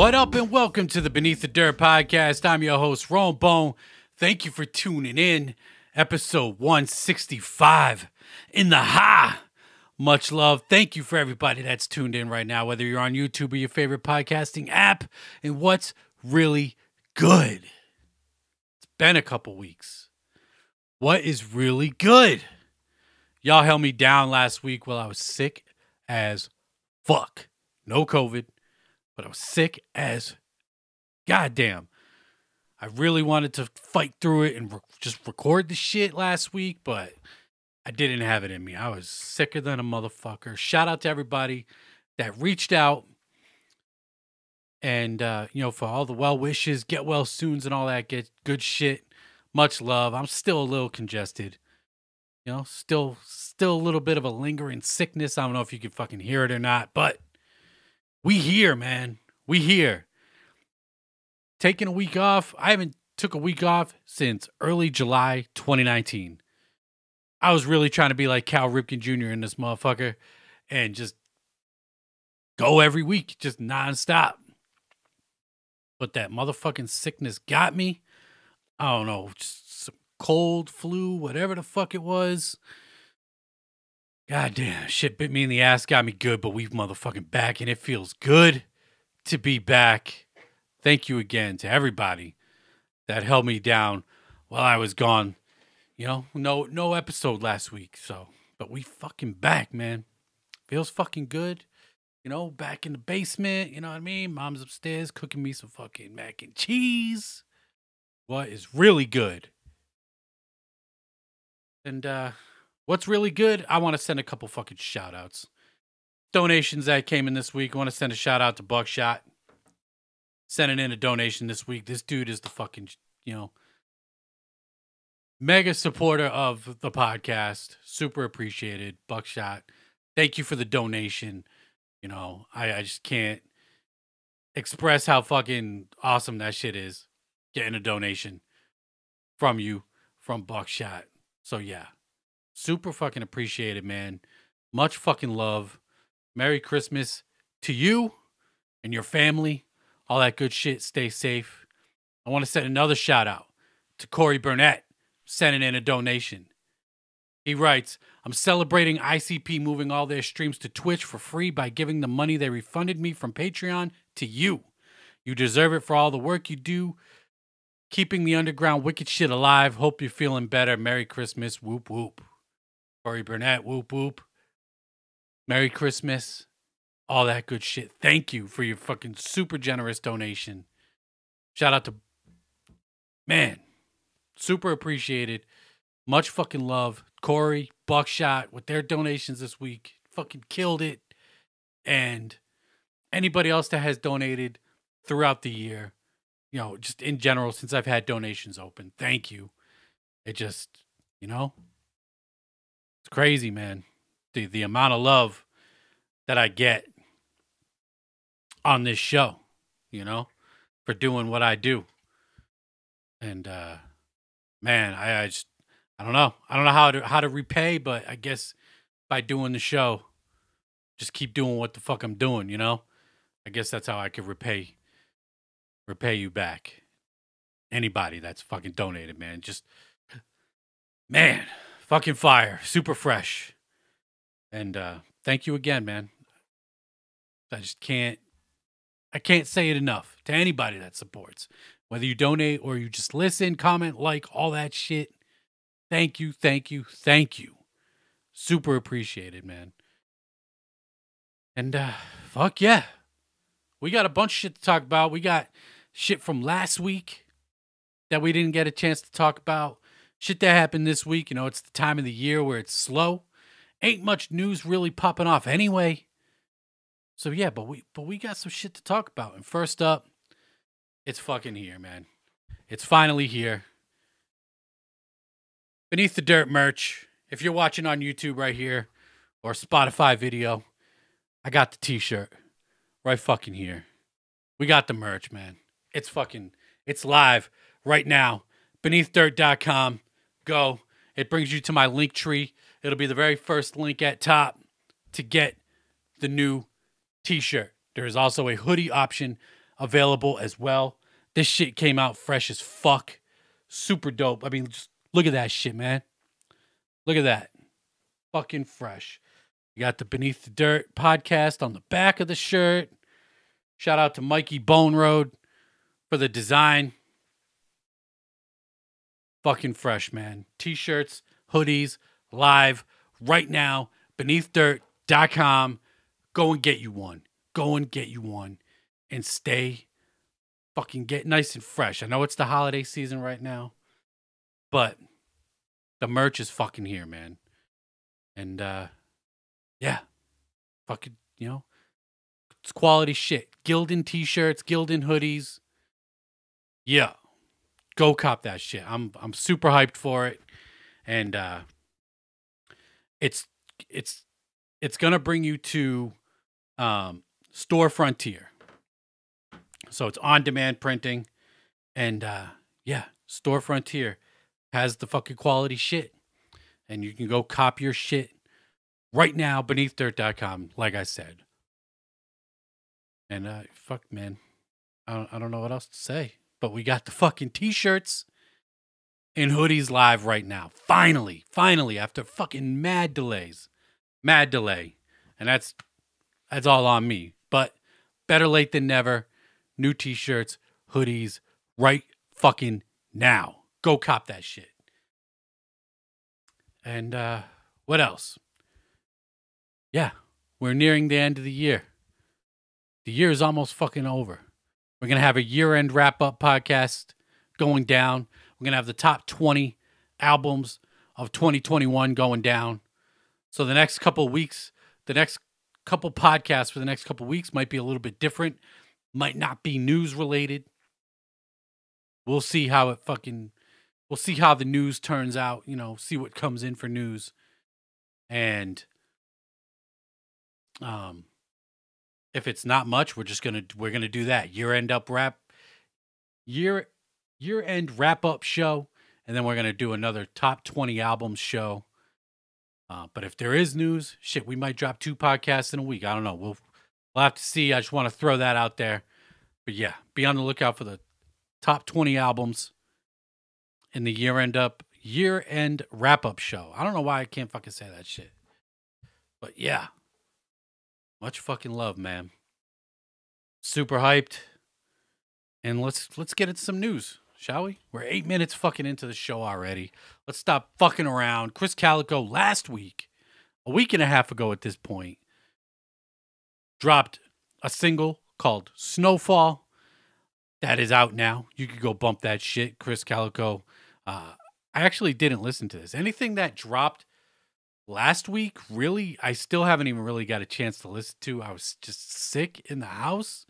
What up and welcome to the Beneath the Dirt podcast. I'm your host, Ron Bone. Thank you for tuning in. Episode 165 in the high. Much love. Thank you for everybody that's tuned in right now, whether you're on YouTube or your favorite podcasting app. And what's really good? It's been a couple weeks. What is really good? Y'all held me down last week while I was sick as fuck. No COVID, but I was sick as goddamn. I really wanted to fight through it and just record the shit last week, but I didn't have it in me. I was sicker than a motherfucker. Shout out to everybody that reached out and, for all the well wishes, get well soons and all that good shit. Much love. I'm still a little congested. Still a little bit of a lingering sickness. I don't know if you can fucking hear it or not, but we here, man. We here. Taking a week off. I haven't took a week off since early July 2019. I was really trying to be like Cal Ripken Jr. in this motherfucker and just go every week, just nonstop. But that motherfucking sickness got me. I don't know, just some cold, flu, whatever the fuck it was. Goddamn, shit bit me in the ass, got me good, but we motherfucking back, and it feels good to be back. Thank you again to everybody that held me down while I was gone. No episode last week, but we fucking back, man. Feels fucking good. Back in the basement, you know what I mean? Mom's upstairs cooking me some fucking mac and cheese. What is really good? And what's really good? I want to send a couple fucking shout outs. Donations that came in this week. I want to send a shout out to Buckshot. Sending in a donation this week. This dude is the fucking, mega supporter of the podcast. Super appreciated. Buckshot. Thank you for the donation. I just can't express how fucking awesome that shit is. Getting a donation from you, from Buckshot. So yeah. Super fucking appreciated, man. Much fucking love. Merry Christmas to you and your family. All that good shit. Stay safe. I want to send another shout out to Corey Burnett, sending in a donation. He writes, I'm celebrating ICP moving all their streams to Twitch for free by giving the money they refunded me from Patreon to you. You deserve it for all the work you do, keeping the underground wicked shit alive. Hope you're feeling better. Merry Christmas. Whoop, whoop. Corey Burnett, whoop, whoop. Merry Christmas. All that good shit. Thank you for your fucking super generous donation. Shout out to, man, super appreciated. Much fucking love. Corey, Buckshot, with their donations this week. Fucking killed it. And anybody else that has donated throughout the year, just in general, since I've had donations open. Thank you. It just, it's crazy, man. The amount of love that I get on this show, for doing what I do. And, man, I don't know. I don't know how to repay, but I guess by doing the show, just keep doing what the fuck I'm doing, I guess that's how I could repay you back. Anybody that's fucking donated, man. Just, man, fucking fire. Super fresh. And thank you again, man. I can't say it enough to anybody that supports. Whether you donate or you just listen, comment, like, all that shit. Thank you, thank you, thank you. Super appreciated, man. And fuck yeah. We got a bunch of shit to talk about. We got shit from last week that we didn't get a chance to talk about. Shit that happened this week. It's the time of the year where it's slow. Ain't much news really popping off anyway. So yeah, but we got some shit to talk about. And first up, it's fucking here, man. It's finally here. Beneath the Dirt merch. If you're watching on YouTube right here or Spotify video, I got the t-shirt right fucking here. We got the merch, man. It's live right now. beneathdirt.com. Go. It brings you to my link tree. It'll be the very first link at top to get the new t-shirt. There is also a hoodie option available as well. This shit came out fresh as fuck. Super dope. I mean, just look at that shit, man. Look at that. Fucking fresh. You got the Beneath the Dirt podcast on the back of the shirt. Shout out to Mikey Bone Road for the design. Fucking fresh, man. T-shirts, hoodies, live, right now, beneathdirt.com. Go and get you one. Go and get you one. And stay fucking get nice and fresh. I know it's the holiday season right now, but the merch is fucking here, man. And, yeah. Fucking, it's quality shit. Gildan t-shirts, Gildan hoodies. Yeah. Go cop that shit. I'm super hyped for it. And it's gonna bring you to Store Frontier. So it's on-demand printing. And yeah, Store Frontier has the fucking quality shit. And you can go cop your shit right now, beneathdirt.com, like I said. And fuck, man. I don't know what else to say. But we got the fucking t-shirts and hoodies live right now. Finally, after fucking mad delays. Mad delay. And that's all on me. But better late than never. New t-shirts, hoodies, right fucking now. Go cop that shit. And what else? Yeah, we're nearing the end of the year. The year is almost fucking over. We're going to have a year-end wrap-up podcast going down. We're going to have the top 20 albums of 2021 going down. So the next couple of weeks, the next couple podcasts for the next couple of weeks might be a little bit different. Might not be news-related. We'll see how we'll see how the news turns out, see what comes in for news. And if it's not much, we're gonna do that year-end wrap up show, and then we're gonna do another top 20 albums show. But if there is news, shit, we might drop 2 podcasts in a week. I don't know. We'll have to see. I just want to throw that out there. But yeah, be on the lookout for the top 20 albums in the year-end wrap-up show. I don't know why I can't fucking say that shit. But yeah. Much fucking love, man. Super hyped. And let's get into some news, shall we? We're 8 minutes fucking into the show already. Let's stop fucking around. Chris Calico last week, a week and a half ago at this point, dropped a single called Snowfall. That is out now. You could go bump that shit. Chris Calico. I actually didn't listen to this. Anything that dropped last week, really, I still haven't even really got a chance to listen to. I was just sick in the house.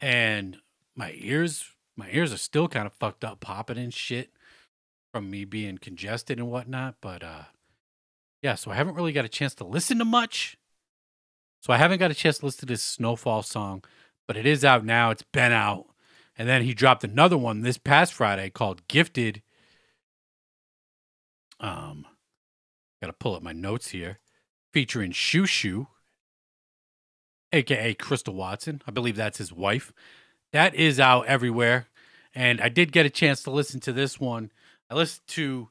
And my ears are still kind of fucked up, popping and shit from me being congested and whatnot. But yeah, so I haven't really got a chance to listen to much. So I haven't got a chance to listen to this Snowfall song, but it is out now. It's been out. And then he dropped another one this past Friday called Gifted. Gotta pull up my notes here. Featuring Shoo Shoo, aka Crystal Watson. I believe that's his wife. That is out everywhere. And I did get a chance to listen to this one. I listened to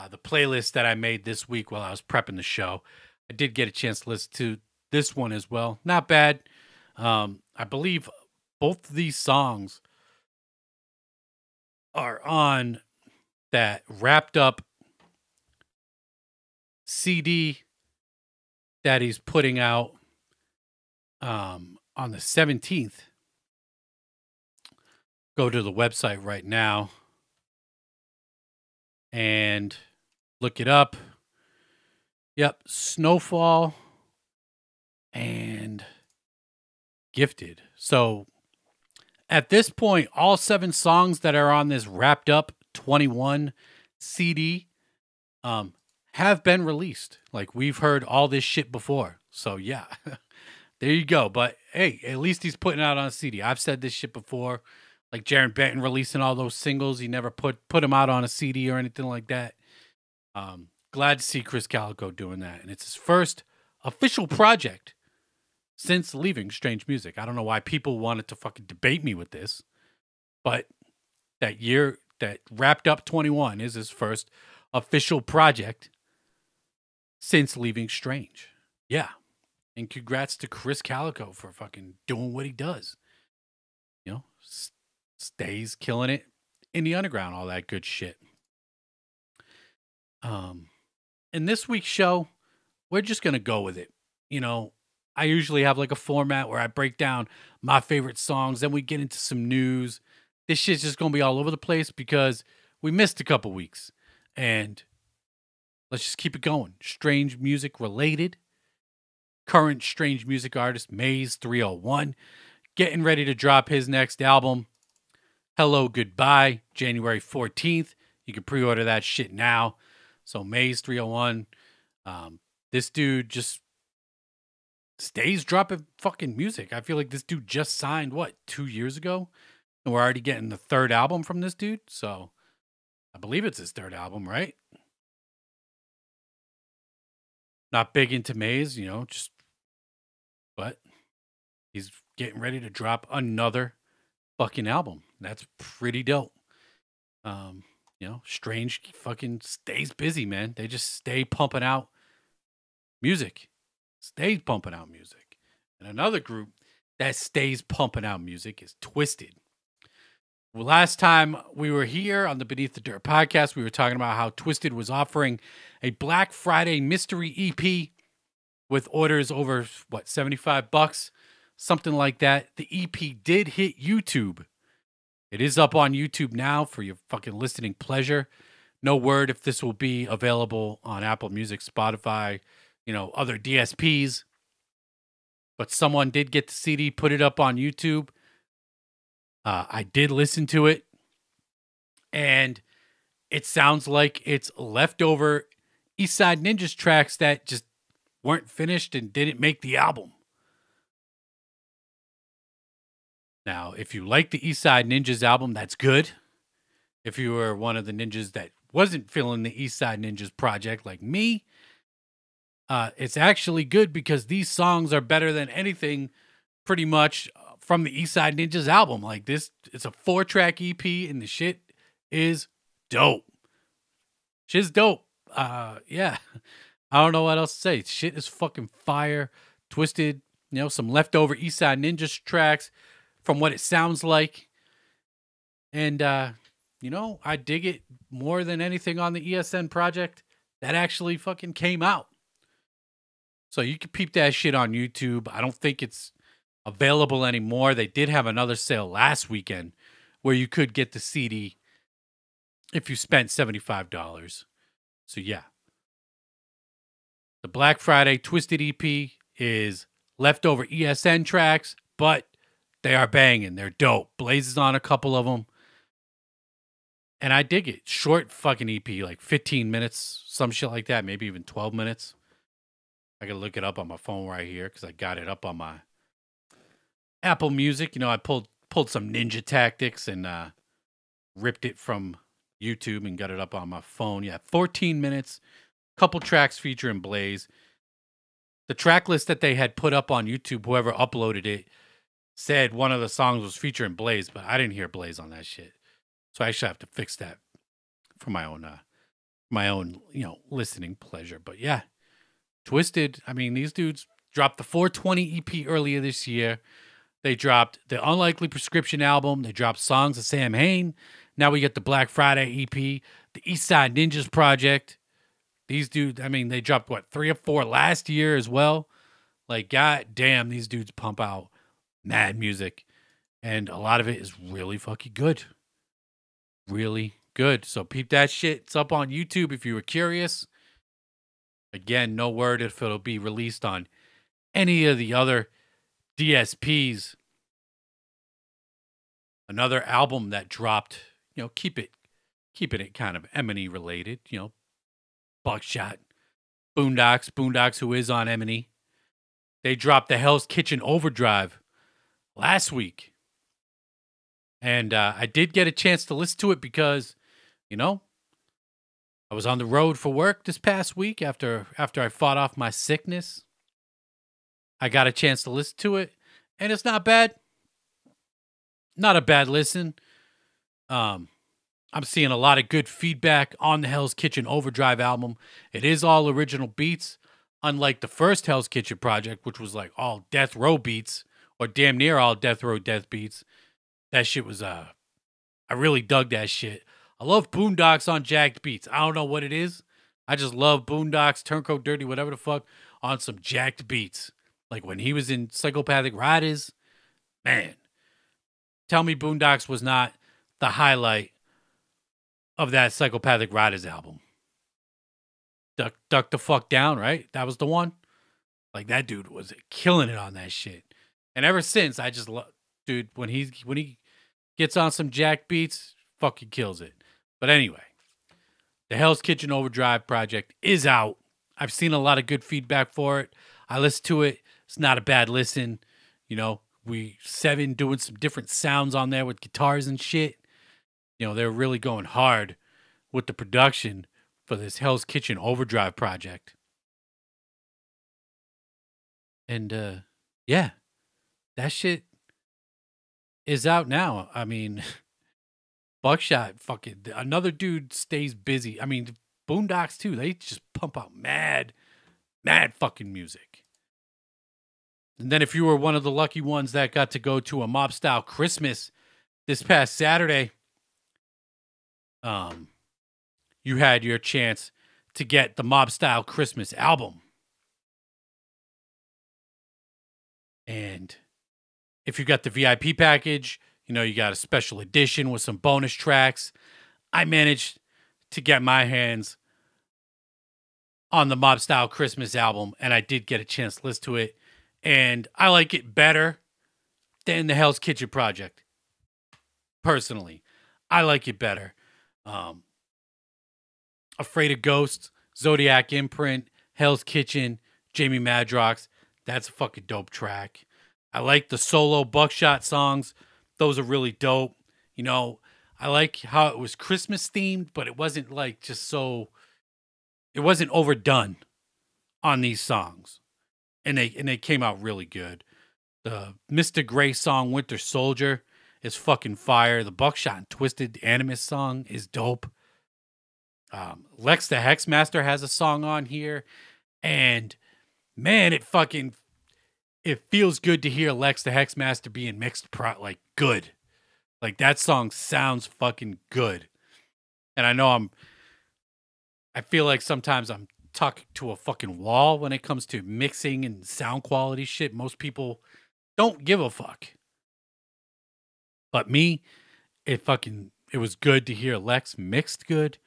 the playlist that I made this week while I was prepping the show. I did get a chance to listen to this one as well. Not bad. I believe both of these songs are on that wrapped up CD that he's putting out on the 17th. Go to the website right now and look it up. Yep, Snowfall and Gifted. So at this point, all 7 songs that are on this wrapped up 21 CD have been released. Like, we've heard all this shit before. So yeah, there you go. But hey, at least he's putting it out on a CD. I've said this shit before. Like Jaron Benton releasing all those singles. He never put them out on a CD or anything like that. Glad to see Chris Calico doing that. And it's his first official project since leaving Strange Music. I don't know why people wanted to fucking debate me with this, but that year that wrapped up 21 is his first official project since leaving Strange. Yeah. And congrats to Chris Calico for fucking doing what he does. You know, stays killing it in the underground, all that good shit. In this week's show, we're just going to go with it. You know, I usually have like a format where I break down my favorite songs, then we get into some news. This shit's just going to be all over the place because we missed a couple weeks. And let's just keep it going. Strange music related. Current strange music artist, Maze 301, getting ready to drop his next album, Hello Goodbye, January 14th. You can pre-order that shit now. So Maze 301, this dude just stays dropping fucking music. I feel like this dude just signed, 2 years ago? And we're already getting the third album from this dude. So I believe it's his third album, right? Not big into Maze, but he's getting ready to drop another fucking album. That's pretty dope. Strange fucking stays busy, man. They just stay pumping out music. Stays pumping out music. And another group that stays pumping out music is Twisted. Well, last time we were here on the Beneath the Dirt podcast, we were talking about how Twisted was offering a Black Friday mystery EP with orders over, $75? Something like that. The EP did hit YouTube. It is up on YouTube now for your fucking listening pleasure. No word if this will be available on Apple Music, Spotify, other DSPs. But someone did get the CD, put it up on YouTube. I did listen to it. And it sounds like it's leftover Eastside Ninjas tracks that just weren't finished and didn't make the album. Now, if you like the Eastside Ninjas album, that's good. If you were one of the ninjas that wasn't feeling the Eastside Ninjas project like me, it's actually good because these songs are better than anything pretty much from the Eastside Ninjas album. Like this, it's a 4-track EP and the shit is dope. Shit's dope. Yeah. I don't know what else to say. Shit is fucking fire. Twisted, some leftover Eastside Ninjas tracks from what it sounds like. And, I dig it more than anything on the ESN project that actually fucking came out. So you can peep that shit on YouTube. I don't think it's available anymore. They did have another sale last weekend where you could get the CD if you spent $75. So yeah. The Black Friday Twisted EP is leftover ESN tracks, but they are banging. They're dope. Blaze is on a couple of them. And I dig it. Short fucking EP, like 15 minutes, some shit like that, maybe even 12 minutes. I can look it up on my phone right here because I got it up on my Apple Music. I pulled some Ninja Tactics and ripped it from YouTube and got it up on my phone. Yeah, 14 minutes, couple tracks featuring Blaze. The track list that they had put up on YouTube, whoever uploaded it, said one of the songs was featuring Blaze, but I didn't hear Blaze on that shit. So I actually have to fix that for my own, listening pleasure. But yeah, Twisted. I mean, these dudes dropped the 420 EP earlier this year. They dropped the Unlikely Prescription album. They dropped songs of Sam Hain. Now we get the Black Friday EP, the Eastside Ninjas project. These dudes, they dropped 3 or 4 last year as well. Like, god damn, these dudes pump out mad music. And a lot of it is really fucking good. Really good. So peep that shit. It's up on YouTube if you were curious. Again, no word if it'll be released on any of the other DSPs. Another album that dropped, keeping it kind of M&E related, Buckshot, Boondocks, who is on M&E. They dropped the Hell's Kitchen Overdrive last week. And I did get a chance to listen to it because, I was on the road for work this past week after I fought off my sickness. I got a chance to listen to it, and it's not bad. Not a bad listen. Um, I'm seeing a lot of good feedback on the Hell's Kitchen Overdrive album. It is all original beats, unlike the first Hell's Kitchen project, which was like all death row beats, or damn near all death row death beats. That shit was I really dug that shit. I love Boondocks on jacked beats. I don't know what it is. I just love Boondocks, Turncoat Dirty, whatever the fuck, on some jacked beats. Like when he was in Psychopathic Riders, man. Tell me Boondocks was not the highlight of that Psychopathic Riders album. Duck the fuck down, right? That was the one. Like that dude was killing it on that shit. And ever since, I just love, dude. When he gets on some jack beats, fucking kills it. But anyway, the Hell's Kitchen Overdrive project is out. I've seen a lot of good feedback for it. I listened to it. It's not a bad listen. You know, Seven doing some different sounds on there with guitars and shit. You know, they're really going hard with the production for this Hell's Kitchen Overdrive project. And yeah, that shit is out now. I mean, Buckshot, fucking another dude stays busy. I mean, Boondocks too. They just pump out mad fucking music. And then if you were one of the lucky ones that got to go to a Mob Style Christmas this past Saturday, you had your chance to get the Mob Style Christmas album. And if you got the VIP package, you know, you got a special edition with some bonus tracks. I managed to get my hands on the Mob Style Christmas album, and I did get a chance to listen to it. And I like it better than the Hell's Kitchen project. Personally, I like it better. Afraid of Ghosts, Zodiac Imprint, Hell's Kitchen, Jamie Madrox. That's a fucking dope track. I like the solo Buckshot songs. Those are really dope. You know, I like how it was Christmas themed, but it wasn't like just so, it wasn't overdone on these songs. And they came out really good. The Mr. Gray song, Winter Soldier, is fucking fire. The Buckshot and Twisted Animus song is dope. Lex the Hexmaster has a song on here. And man, it feels good to hear Lex the Hexmaster being mixed like good. Like that song sounds fucking good. And I know I feel like sometimes I'm talking to a fucking wall when it comes to mixing and sound quality shit. Most people don't give a fuck. But me, it was good to hear Lex mixed good.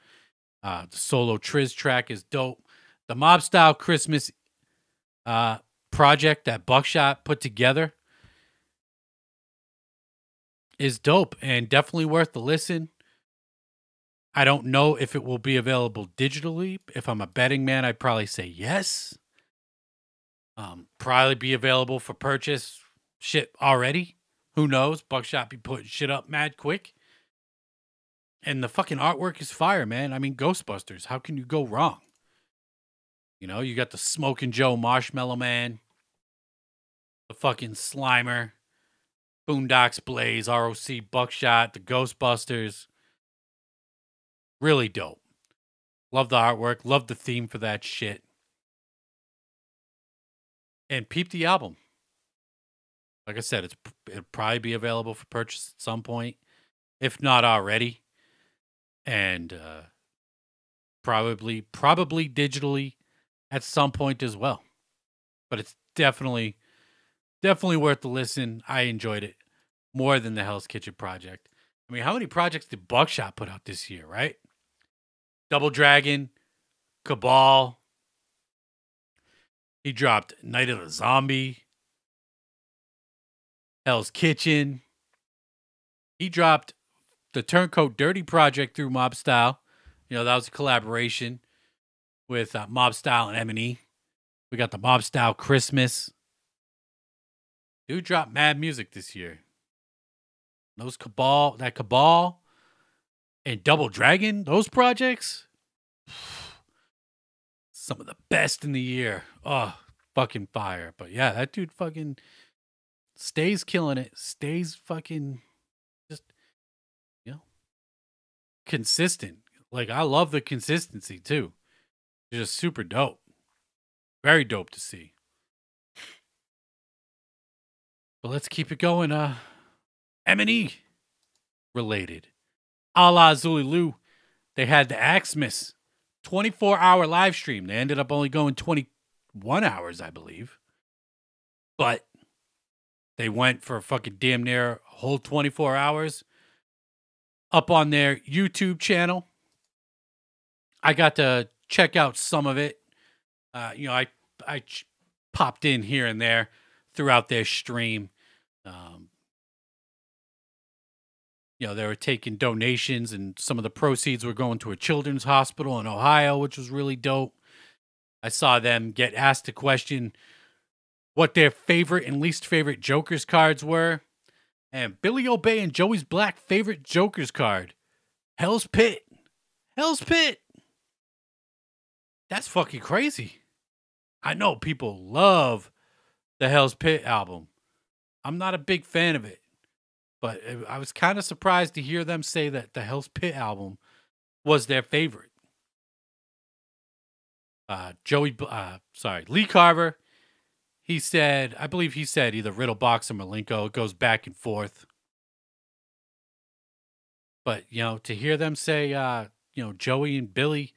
The solo Triz track is dope. The Mob Style Christmas project that Buckshot put together is dope and definitely worth the listen. I don't know if it will be available digitally. If I'm a betting man, I'd probably say yes. Probably be available for purchase shit already. Who knows? Buckshot be putting shit up mad quick. And the fucking artwork is fire, man. I mean, Ghostbusters. How can you go wrong? You know, you got the Smokin' Joe Marshmallow Man, the fucking Slimer, Boondocks Blaze, ROC Buckshot, the Ghostbusters. Really dope. Love the artwork. Love the theme for that shit. And peep the album. Like I said, it'll probably be available for purchase at some point, if not already. And probably digitally at some point as well. But it's definitely worth the listen. I enjoyed it more than the Hell's Kitchen project. I mean, how many projects did Buckshot put out this year, right? Double Dragon, Cabal. He dropped Night of the Zombie, Hell's Kitchen. He dropped the Turncoat Dirty project through Mob Style. You know, that was a collaboration with Mob Style and M&E. We got the Mob Style Christmas. Dude dropped mad music this year. Those Cabal and Double Dragon, those projects, some of the best in the year. Oh, fucking fire. But yeah, that dude fucking stays killing it. Stays fucking just, you know, consistent. Like, I love the consistency too. Just super dope. Very dope to see. But let's keep it going. M&E related. A la Zululu, they had the Axmas 24-hour live stream. They ended up only going 21 hours, I believe. But they went for fucking damn near a whole 24 hours up on their YouTube channel. I got to check out some of it. I popped in here and there throughout their stream. They were taking donations, and some of the proceeds were going to a children's hospital in Ohio, which was really dope. I saw them get asked a question what their favorite and least favorite Joker's cards were. And Billy Obey and Joey's Black favorite Joker's card, Hell's Pit. Hell's Pit. That's fucking crazy. I know people love the Hell's Pit album. I'm not a big fan of it, but I was kind of surprised to hear them say that the Hell's Pit album was their favorite. Lee Carver, I believe he said either Riddle Box or Malenko. It goes back and forth. But, to hear them say, Joey and Billy,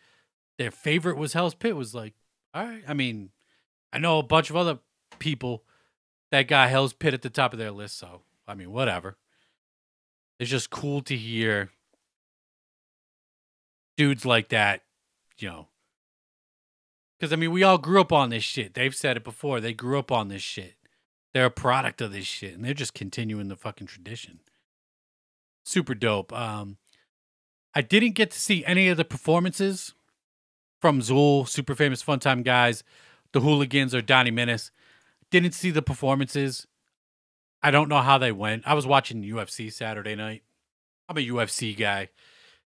their favorite was Hell's Pit was like, all right. I mean, I know a bunch of other people that got Hell's Pit at the top of their list. So, I mean, whatever. It's just cool to hear dudes like that, because, I mean, we all grew up on this shit. They've said it before. They grew up on this shit. They're a product of this shit, and they're just continuing the fucking tradition. Super dope. I didn't get to see any of the performances from Zool, Super Famous Fun Time Guys, the Hooligans, or Donnie Menace. Didn't see the performances. I don't know how they went. I was watching UFC Saturday night. I'm a UFC guy.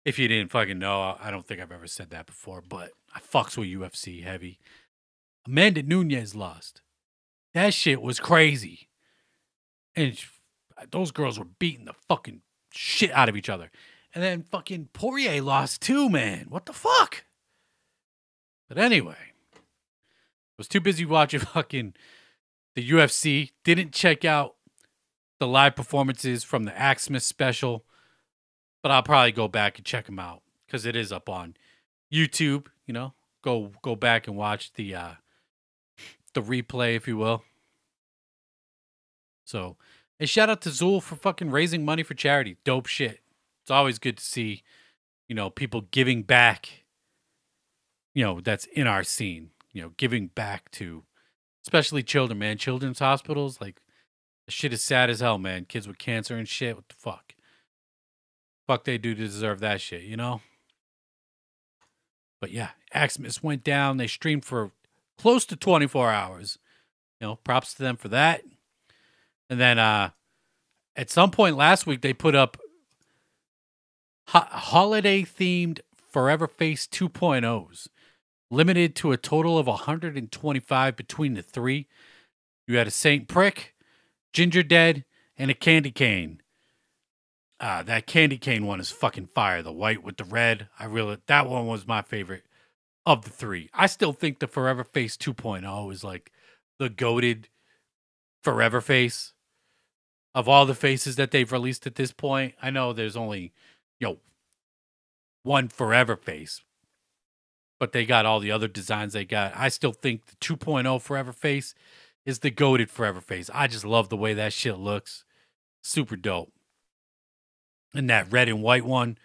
If you didn't fucking know, I don't think I've ever said that before, but I fucks with UFC heavy. Amanda Nunes lost. That shit was crazy. And those girls were beating the fucking shit out of each other. And then fucking Poirier lost too, man. What the fuck? But anyway, I was too busy watching fucking the UFC. Didn't check out the live performances from the Axmas special. But I'll probably go back and check them out because it is up on YouTube. Go back and watch the replay, if you will. So, and shout out to Zool for fucking raising money for charity. Dope shit. It's always good to see, people giving back. That's in our scene. Giving back to, especially children, man. Children's hospitals, like, the shit is sad as hell, man. Kids with cancer and shit. What the fuck? Fuck they do to deserve that shit, But yeah, Axmas went down. They streamed for close to 24 hours. Props to them for that. And then at some point last week, they put up holiday-themed Forever Face 2.0s, limited to a total of 125 between the three. You had a Saint Prick, Ginger Dead, and a Candy Cane. That Candy Cane one is fucking fire. The white with the red. That one was my favorite of the three. I still think the Forever Face 2.0 is like the goated Forever Face of all the faces that they've released at this point. I know there's only, one Forever Face, but they got all the other designs they got. I still think the 2.0 Forever Face is the goated Forever Face. I just love the way that shit looks. Super dope. And that red and white one,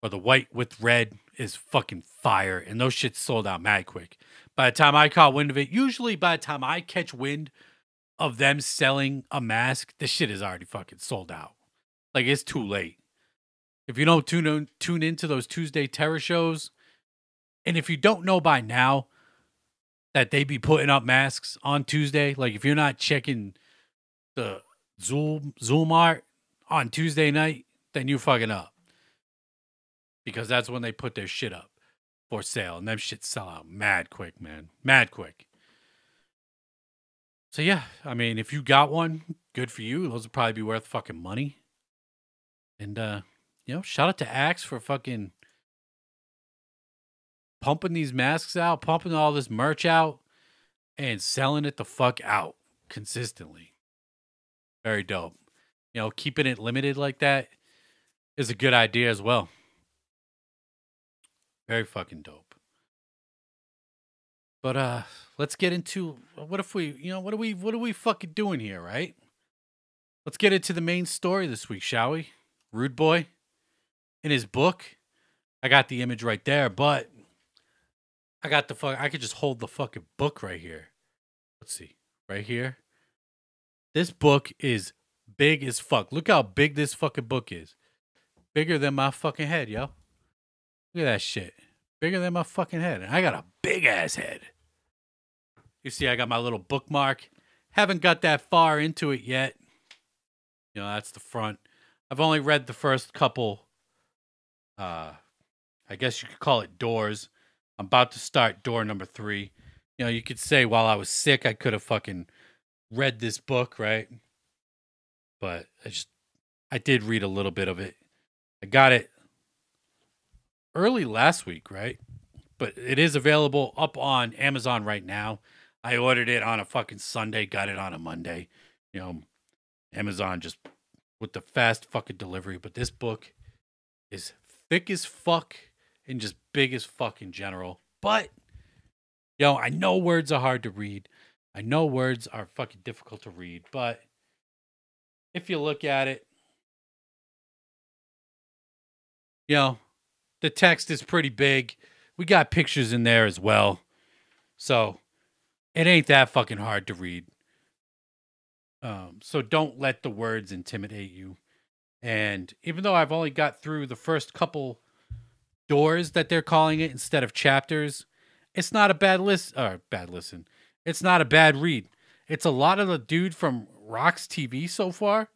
or the white with red, is fucking fire. And those shits sold out mad quick. By the time I caught wind of it, usually by the time I catch wind of them selling a mask, this shit is already fucking sold out. Like, it's too late. If you don't tune into those Tuesday Terror shows, and if you don't know by now that they be putting up masks on Tuesday, like if you're not checking the Zoolmart on Tuesday night, then you fucking up. Because that's when they put their shit up for sale. And them shit sell out mad quick, man. Mad quick. So yeah, I mean, if you got one, good for you. Those would probably be worth fucking money. And shout out to Axe for fucking pumping these masks out, pumping all this merch out, and selling it the fuck out consistently. Very dope. Keeping it limited like that is a good idea as well. Very fucking dope. But let's get into what if we, what are we fucking doing here, right? Let's get into the main story this week, shall we? Rude Boy in his book. I got the image right there, but I could just hold the fucking book right here. Let's see. Right here. This book is big as fuck. Look how big this fucking book is. Bigger than my fucking head, yo. Look at that shit. Bigger than my fucking head. And I got a big ass head. You see, I got my little bookmark. Haven't got that far into it yet. That's the front. I've only read the first couple, I guess you could call it doors. I'm about to start door number 3. You could say while I was sick, I could have fucking read this book, right? But I did read a little bit of it. I got it early last week, right? But it is available up on Amazon right now. I ordered it on a fucking Sunday, got it on a Monday. Amazon just with the fast fucking delivery. But this book is thick as fuck and just big as fuck in general. But, I know words are hard to read. I know words are fucking difficult to read. But if you look at it, the text is pretty big. We got pictures in there as well. So it ain't that fucking hard to read. So don't let the words intimidate you. And even though I've only got through the first couple doors that they're calling it instead of chapters, it's not a bad listen. It's not a bad read. It's a lot of the dude from Rock's TV so far,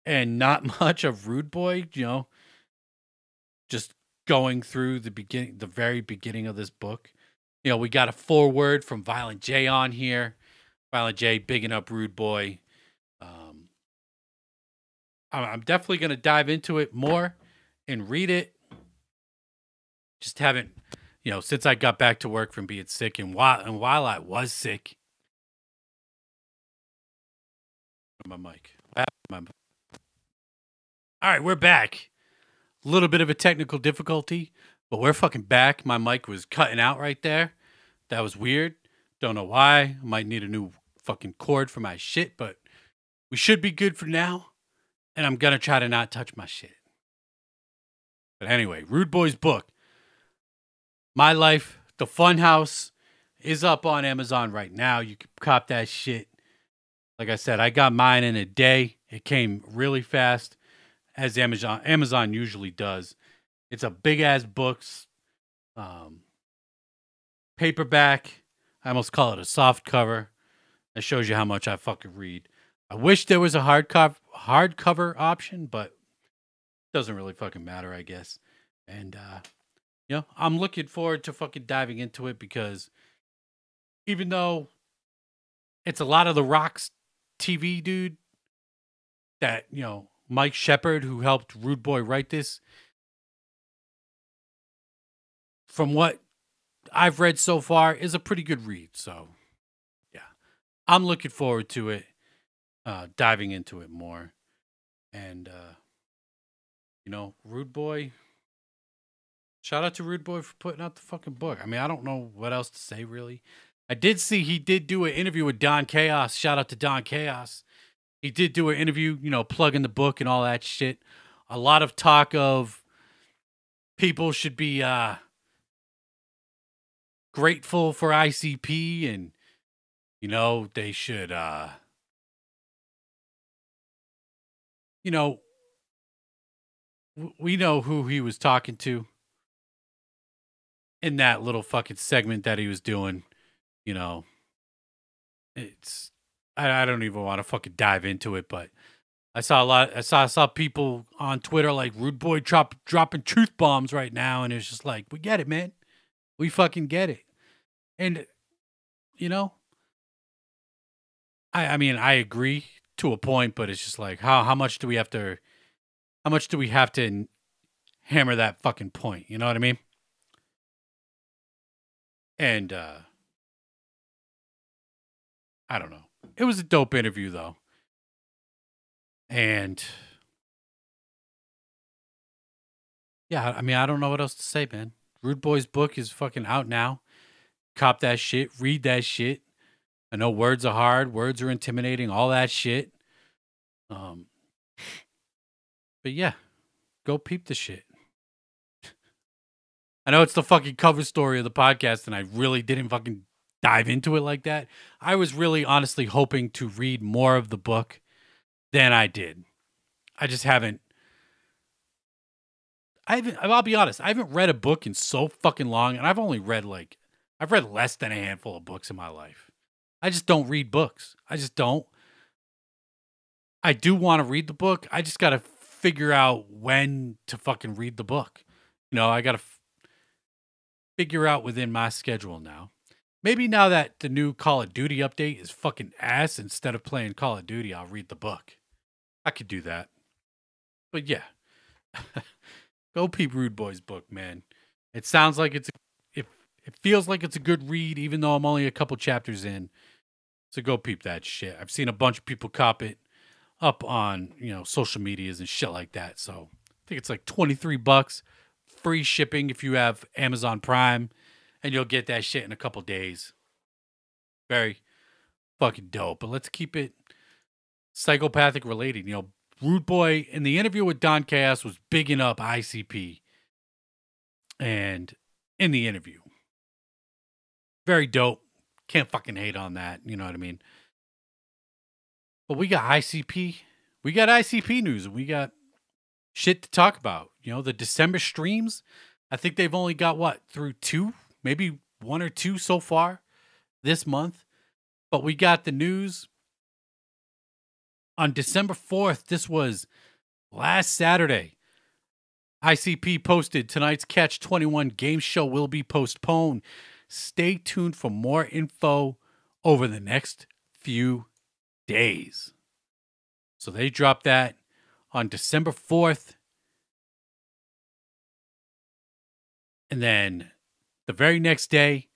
and not much of Rude Boy, just going through the very beginning of this book. We got a foreword from Violent J on here. Violent J bigging up Rude Boy. I'm definitely going to dive into it more and read it. Just haven't, since I got back to work from being sick, and while I was sick, my mic. All right, we're back. A little bit of a technical difficulty, but we're fucking back. My mic was cutting out right there. That was weird. Don't know why. I might need a new fucking cord for my shit, but we should be good for now. And I'm going to try to not touch my shit. But anyway, Rude Boy's book, My Life, The Funhouse, is up on Amazon right now. You can cop that shit. Like I said, I got mine in a day. It came really fast, as Amazon usually does. It's a big ass book, paperback. I almost call it a soft cover. That shows you how much I fucking read. I wish there was a hardcover option, but it doesn't really fucking matter, I guess. And I'm looking forward to fucking diving into it, because even though it's a lot of the Rock's TV dude that, Mike Shepard, who helped Rude Boy write this, from what I've read so far, is a pretty good read. So, yeah, I'm looking forward to it, diving into it more. And, Rude Boy, shout out to Rude Boy for putting out the fucking book. I mean, I don't know what else to say, really. I did see he did do an interview with Don Chaos. Shout out to Don Chaos. He did do an interview, plugging the book and all that shit. A lot of talk of people should be grateful for ICP, and, they should, we know who he was talking to in that little fucking segment that he was doing. It's, I don't even want to fucking dive into it, but I saw people on Twitter like Rude Boy dropping truth bombs right now, and it's just like, we get it, man. We fucking get it. And I mean, I agree to a point, but it's just like how much do we have to hammer that fucking point? You know what I mean? And I don't know. It was a dope interview though. And yeah, I mean, I don't know what else to say, man. Rude Boy's book is fucking out now. Cop that shit, read that shit. I know words are hard, words are intimidating, all that shit. Um but yeah, go peep the shit. I know it's the fucking cover story of the podcast, and I really didn't fucking dive into it like that. I was really honestly hoping to read more of the book than I did. I just haven't. I'll be honest. I haven't read a book in so fucking long, and I've only read I've read less than a handful of books in my life. I just don't read books. I just don't. I do want to read the book. I just got to figure out when to fucking read the book. You know, I got to figure out within my schedule now. Maybe now that the new Call of Duty update is fucking ass, instead of playing Call of Duty, I'll read the book. I could do that. But yeah. Go peep Rude Boy's book, man. It sounds like it feels like it's a good read, even though I'm only a couple chapters in. So go peep that shit. I've seen a bunch of people cop it up on, social medias and shit like that. So I think it's like $23, free shipping if you have Amazon Prime, and you'll get that shit in a couple days. Very fucking dope. But let's keep it psychopathic related. Rude Boy in the interview with Don Chaos was bigging up ICP. And in the interview, very dope. Can't fucking hate on that. You know what I mean? But we got ICP. We got ICP news. And we got shit to talk about. The December streams. I think they've only got through 2, maybe 1 or 2 so far this month. But we got the news on December 4th. This was last Saturday. ICP posted tonight's Catch 21 game show will be postponed. Stay tuned for more info over the next few days. So they dropped that on December 4th. And then the very next day,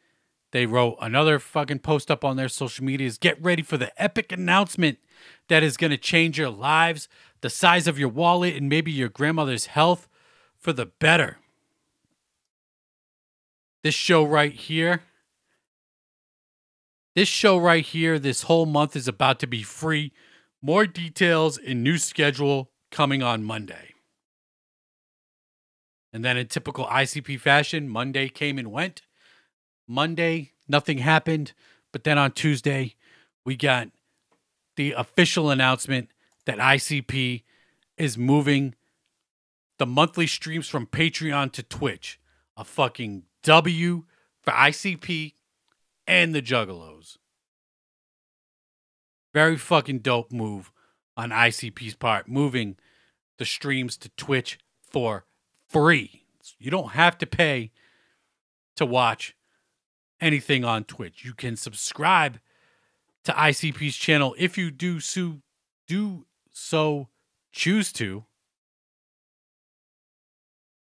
they wrote another fucking post up on their social medias. Get ready for the epic announcement that is going to change your lives, the size of your wallet, and maybe your grandmother's health for the better. This show right here, this whole month is about to be free. More details and new schedule coming on Monday. And then in typical ICP fashion, Monday came and went. Monday, nothing happened. But then on Tuesday, we got the official announcement that ICP is moving the monthly streams from Patreon to Twitch. A fucking W for ICP and the Juggalos. Very fucking dope move on ICP's part, moving the streams to Twitch for free. You don't have to pay to watch anything on Twitch. You can subscribe to ICP's channel if you do so choose to.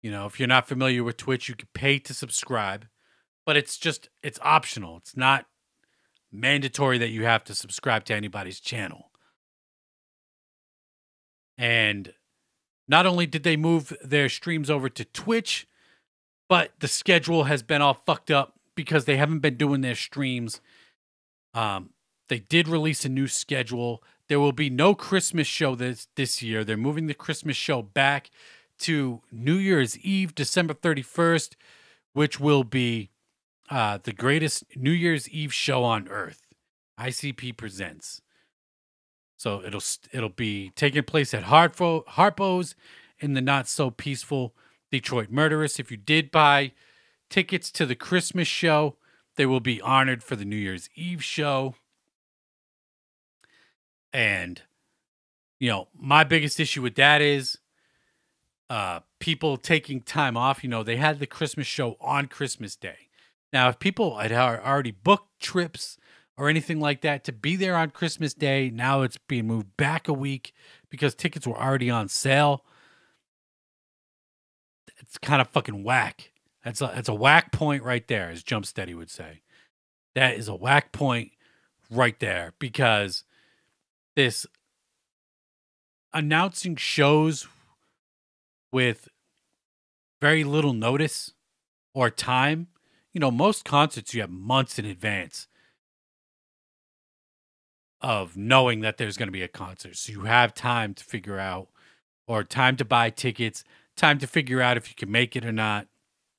If you're not familiar with Twitch, you can pay to subscribe, but it's optional. It's not mandatory that you have to subscribe to anybody's channel. And not only did they move their streams over to Twitch, but the schedule has been all fucked up because they haven't been doing their streams. They did release a new schedule. There will be no Christmas show this year. They're moving the Christmas show back to New Year's Eve, December 31st, which will be the greatest New Year's Eve show on earth. ICP presents. So it'll be taking place at Harpo's in the not so peaceful Detroit Murderous. If you did buy tickets to the Christmas show, they will be honored for the New Year's Eve show. And my biggest issue with that is people taking time off. They had the Christmas show on Christmas Day. Now, if people had already booked trips or anything like that to be there on Christmas Day. Now it's being moved back a week because tickets were already on sale. It's kind of fucking whack. That's a whack point right there, as Jump Steady would say. That is a whack point right there, because this announcing shows with very little notice or time. Most concerts you have months in advance of knowing that there's going to be a concert. So you have time to figure out, or time to buy tickets, time to figure out if you can make it or not.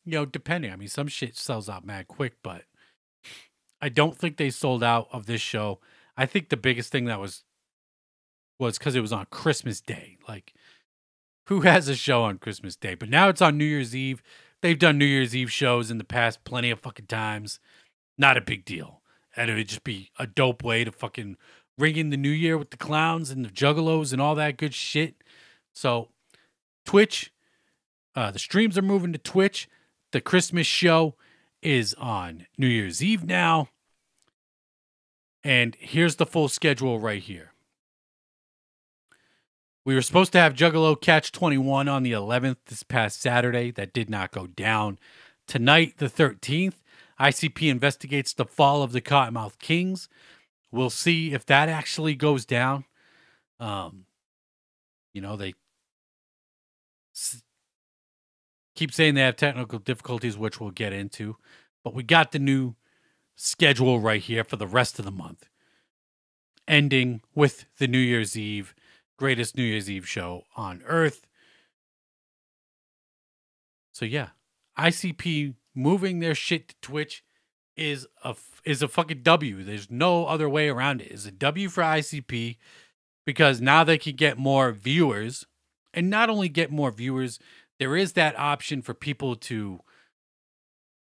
Depending. I mean, some shit sells out mad quick, but I don't think they sold out of this show. I think the biggest thing that was because it was on Christmas Day. Like, who has a show on Christmas Day? But now it's on New Year's Eve. They've done New Year's Eve shows in the past plenty of fucking times. Not a big deal. And it would just be a dope way to fucking ring in the new year with the clowns and the juggalos and all that good shit. So, Twitch, the streams are moving to Twitch. The Christmas show is on New Year's Eve now. And here's the full schedule right here. We were supposed to have Juggalo Catch 21 on the 11th this past Saturday. That did not go down. Tonight, the 13th, ICP investigates the fall of the Cottonmouth Kings. We'll see if that actually goes down. They keep saying they have technical difficulties, which we'll get into. But we got the new schedule right here for the rest of the month, ending with the New Year's Eve, greatest New Year's Eve show on Earth. So yeah, ICP moving their shit to Twitch is a fucking W. There's no other way around it. It's a W for ICP, because now they can get more viewers, and not only get more viewers, there is that option for people to,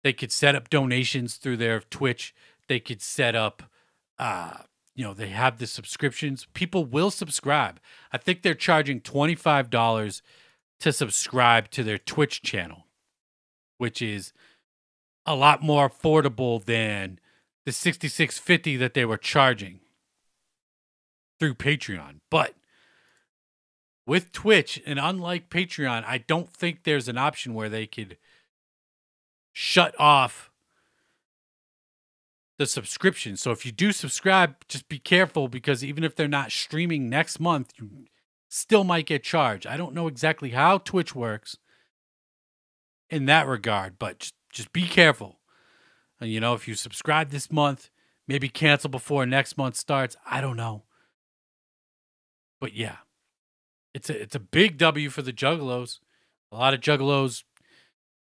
they could set up donations through their Twitch. They could set up, they have the subscriptions. People will subscribe. I think they're charging $25 to subscribe to their Twitch channel, which is a lot more affordable than the $66.50 that they were charging through Patreon. But with Twitch, and unlike Patreon, I don't think there's an option where they could shut off the subscription. So if you do subscribe, just be careful, because even if they're not streaming next month, you still might get charged. I don't know exactly how Twitch works in that regard, but just be careful. And, if you subscribe this month, maybe cancel before next month starts. I don't know. But yeah, it's a big W for the Juggalos. A lot of Juggalos,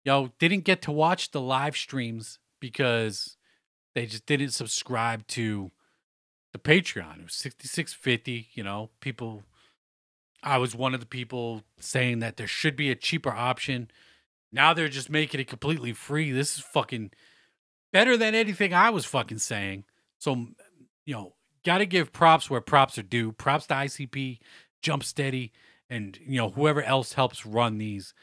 didn't get to watch the live streams because they just didn't subscribe to the Patreon. It was $66.50. People, I was one of the people saying that there should be a cheaper option. Now they're just making it completely free. This is fucking better than anything I was fucking saying. So, got to give props where props are due. Props to ICP, Jump Steady, and, whoever else helps run these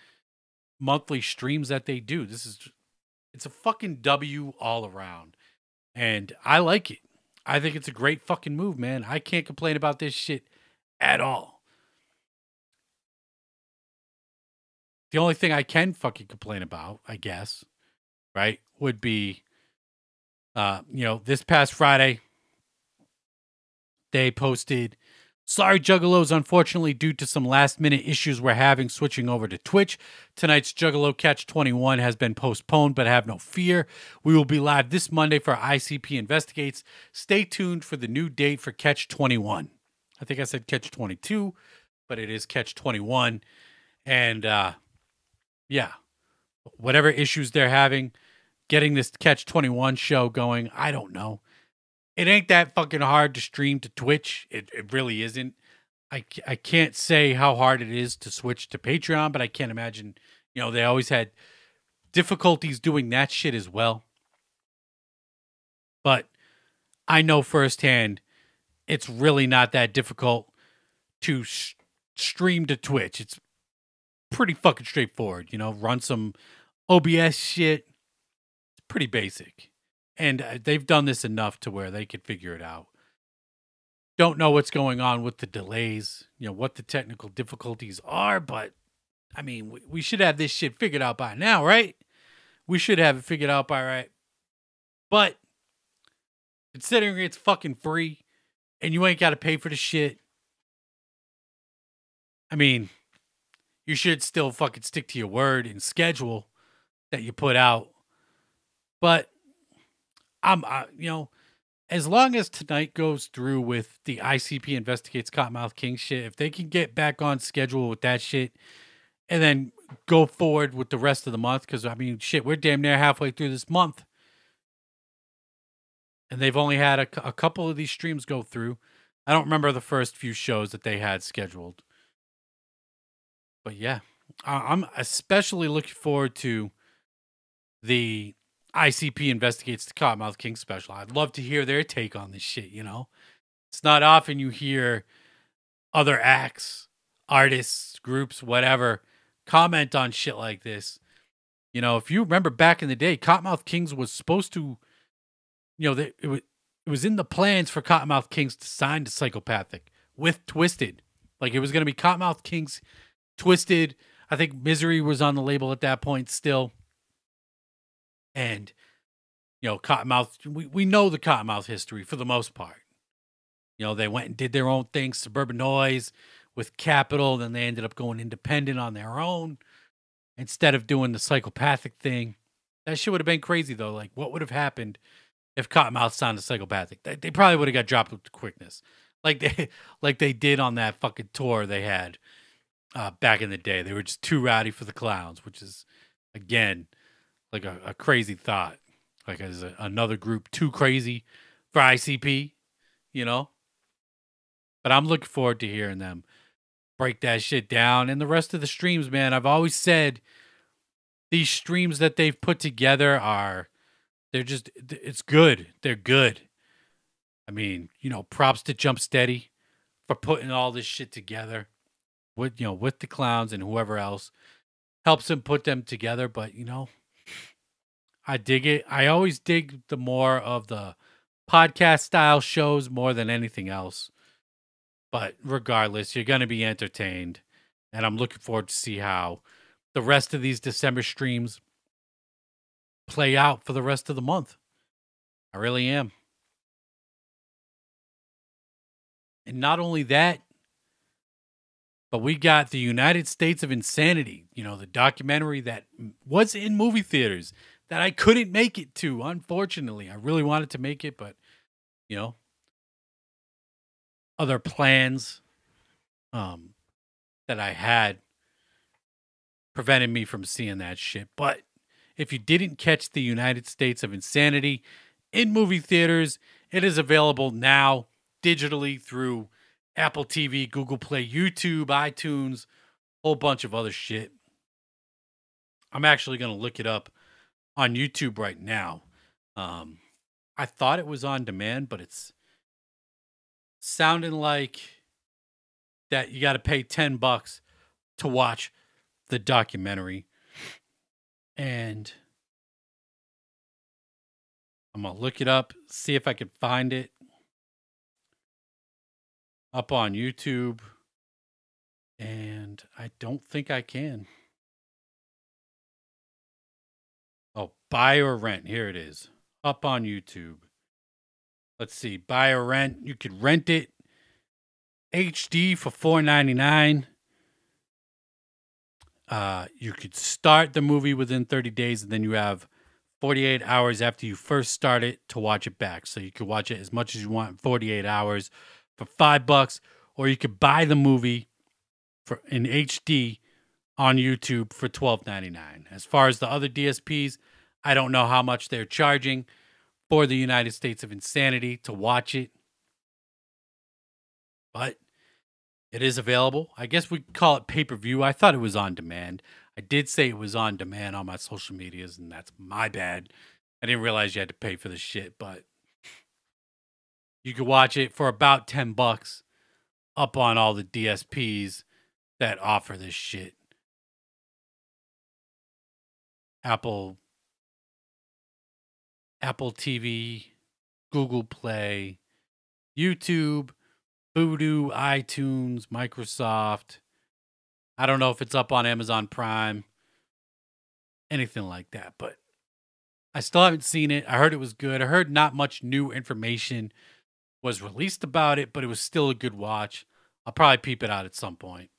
monthly streams that they do. It's a fucking W all around. And I like it. I think it's a great fucking move, man. I can't complain about this shit at all. The only thing I can fucking complain about, I guess, right, would be, this past Friday, they posted, "Sorry, Juggalos, unfortunately, due to some last-minute issues we're having switching over to Twitch, tonight's Juggalo Catch 21 has been postponed, but have no fear. We will be live this Monday for ICP Investigates. Stay tuned for the new date for Catch 21. I think I said Catch 22, but it is Catch 21. And, yeah, whatever issues they're having, getting this Catch 21 show going, I don't know. It ain't that fucking hard to stream to Twitch. It really isn't. I can't say how hard it is to switch to Patreon, but I can't imagine, they always had difficulties doing that shit as well. But I know firsthand, it's really not that difficult to stream to Twitch. It's pretty fucking straightforward, run some OBS shit. It's pretty basic. And they've done this enough to where they could figure it out. Don't know what's going on with the delays, what the technical difficulties are, but I mean, we should have this shit figured out by now, right? We should have it figured out by right. But considering it's fucking free and you ain't got to pay for the shit, I mean, you should still fucking stick to your word and schedule that you put out. But as long as tonight goes through with the ICP investigates Cottonmouth King shit, if they can get back on schedule with that shit and then go forward with the rest of the month, because I mean, shit, we're damn near halfway through this month. And they've only had a couple of these streams go through. I don't remember the first few shows that they had scheduled. But yeah, I'm especially looking forward to the ICP investigates the Cottonmouth King special. I'd love to hear their take on this shit, It's not often you hear other acts, artists, groups, whatever, comment on shit like this. If you remember back in the day, Cottonmouth Kings was supposed to, it was in the plans for Cottonmouth Kings to sign to Psychopathic with Twisted. Like, it was going to be Cottonmouth Kings, Twisted. I think Misery was on the label at that point still. And, Cottonmouth, we know the Cottonmouth history for the most part. They went and did their own thing, Suburban Noise with Capitol. Then they ended up going independent on their own instead of doing the Psychopathic thing. That shit would have been crazy, though. Like, what would have happened if Cottonmouth signed to Psychopathic? They probably would have got dropped with quickness. Like they did on that fucking tour they had back in the day. They were just too rowdy for the clowns, which is, again, like a crazy thought. Like, as another group too crazy for ICP, But I'm looking forward to hearing them break that shit down. And the rest of the streams, man, I've always said these streams that they've put together it's good. They're good. I mean, props to Jump Steady for putting all this shit together with the clowns and whoever else helps them put them together. But, I dig it. I always dig the more of the podcast style shows more than anything else. But regardless, you're going to be entertained. And I'm looking forward to see how the rest of these December streams play out for the rest of the month. I really am. And not only that, but we got the United States of Insanity, the documentary that was in movie theaters that I couldn't make it to, unfortunately. I really wanted to make it, but, other plans that I had prevented me from seeing that shit. But if you didn't catch the United States of Insanity in movie theaters, it is available now digitally through Apple TV, Google Play, YouTube, iTunes, whole bunch of other shit. I'm actually going to look it up on YouTube right now. I thought it was on demand, but it's sounding like that you got to pay $10 to watch the documentary. And I'm going to look it up, see if I can find it up on YouTube. And I don't think I can. Oh, buy or rent. Here it is. Up on YouTube. Let's see. Buy or rent. You could rent it HD for $4.99. You could start the movie within 30 days, and then you have 48 hours after you first start it to watch it back. So you could watch it as much as you want in 48 hours for $5, or you could buy the movie in HD on YouTube for $12.99. As far as the other DSPs, I don't know how much they're charging for the United States of Insanity to watch it, but it is available. I guess we call it pay-per-view. I thought it was on demand. I did say it was on demand on my social medias, and that's my bad. I didn't realize you had to pay for this shit, but you could watch it for about $10 up on all the DSPs that offer this shit. Apple Apple TV, Google Play, YouTube, Voodoo, iTunes, Microsoft. I don't know if it's up on Amazon Prime, anything like that, but I still haven't seen it. I heard it was good. I heard not much new information was released about it, but it was still a good watch. I'll probably peep it out at some point.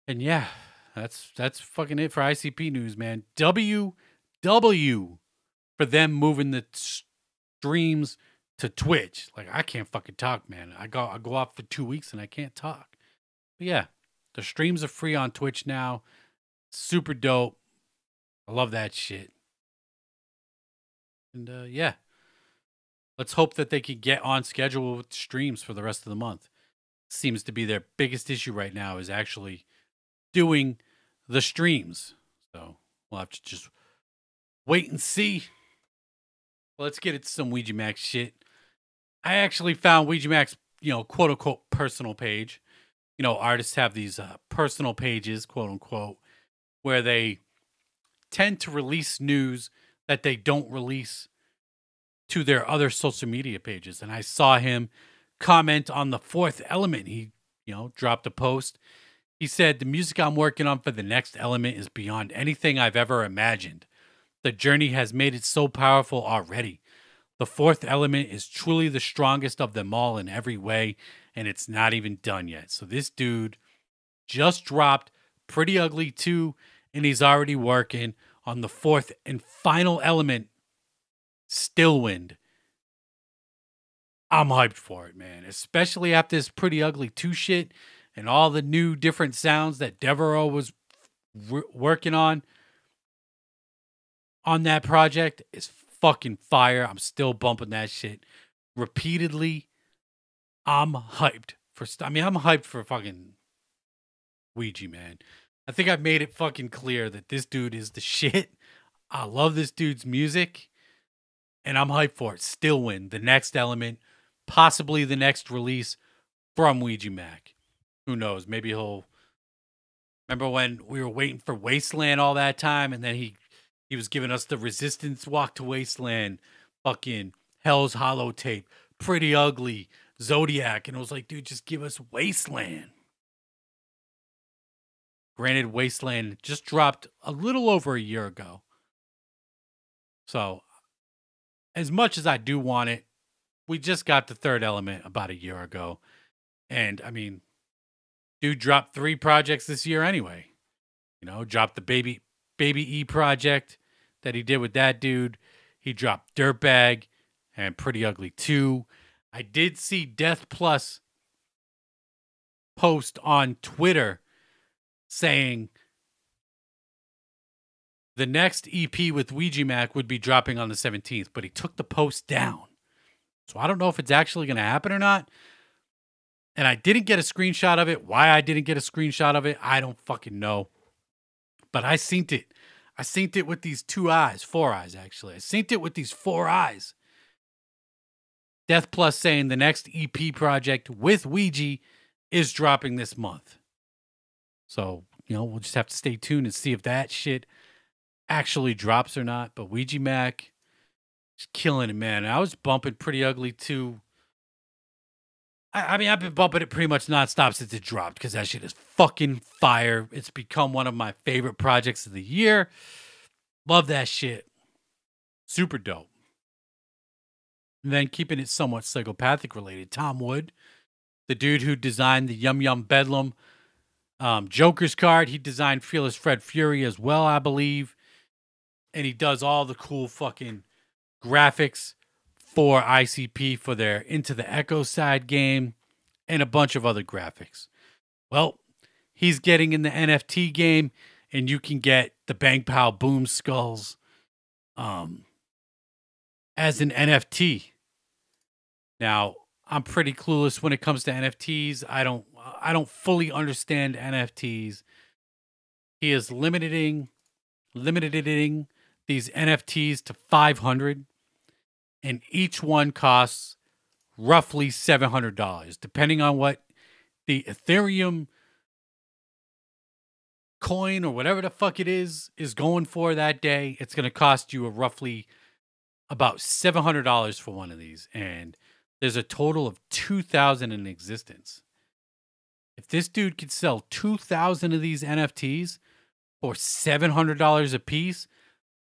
And yeah, that's fucking it for ICP news, man. W for them moving the streams to Twitch. Like, I can't fucking talk, man. I go off for 2 weeks and I can't talk. But yeah, the streams are free on Twitch now. Super dope. I love that shit. And yeah, let's hope that they can get on schedule with streams for the rest of the month. Seems to be their biggest issue right now is actually doing the streams. So we'll have to just wait and see. Well, let's get into some Ouija Max shit. I actually found Ouija Max, quote unquote personal page. Artists have these personal pages, quote unquote, where they tend to release news that they don't release to their other social media pages. And I saw him comment on The Fourth Element. He, dropped a post. He said, "The music I'm working on for the next element is beyond anything I've ever imagined. The journey has made it so powerful already. The Fourth Element is truly the strongest of them all in every way, and it's not even done yet." So this dude just dropped Pretty Ugly 2, and he's already working on the fourth and final element, Stillwind. I'm hyped for it, man. Especially after this Pretty Ugly 2 shit and all the new different sounds that Devereaux was working on that project is fucking fire. I'm still bumping that shit repeatedly. I'm hyped for I'm hyped for fucking Ouija, man. I think I've made it fucking clear that this dude is the shit. I love this dude's music, and I'm hyped for it. Stillwind, the next element, possibly the next release from Ouija Mac. Who knows? Maybe he'll. Remember when we were waiting for Wasteland all that time, and then he was giving us the Resistance Walk to Wasteland, fucking Hell's Hollow tape, Pretty Ugly, Zodiac, and it was like, dude, just give us Wasteland. Granted, Wasteland just dropped a little over a year ago. So, as much as I do want it, we just got the third element about a year ago. And, dude dropped 3 projects this year anyway. Dropped the Baby E project that he did with that dude. He dropped Dirtbag and Pretty Ugly 2. I did see Death Plus post on Twitter saying the next EP with Ouija Mac would be dropping on the 17th, but he took the post down. So I don't know if it's actually going to happen or not. And I didn't get a screenshot of it. Why I didn't get a screenshot of it, I don't fucking know. But I synced it. I synced it with these 4 eyes, actually. I synced it with these 4 eyes. Death Plus saying the next EP project with Ouija is dropping this month. So, we'll just have to stay tuned and see if that shit actually drops or not. But Ouija Mac is killing it, man. I was bumping Pretty Ugly too. I've been bumping it pretty much nonstop since it dropped because that shit is fucking fire. It's become one of my favorite projects of the year. Love that shit. Super dope. And then keeping it somewhat psychopathic related, Tom Wood, the dude who designed the Yum Yum Bedlam Joker's card, he designed Fearless Fred Fury as well, I believe. And he does all the cool fucking graphics for ICP for their Into the Echo Side game and a bunch of other graphics. Well, he's getting in the NFT game, and you can get the Bang Pow Boom Skulls as an NFT. Now, I'm pretty clueless when it comes to NFTs. I don't fully understand NFTs. He is limiting these NFTs to 500, and each one costs roughly $700, depending on what the Ethereum coin or whatever the fuck it is going for that day, it's going to cost you a roughly about $700 for one of these. And there's a total of 2,000 in existence. If this dude could sell 2,000 of these NFTs for $700 a piece,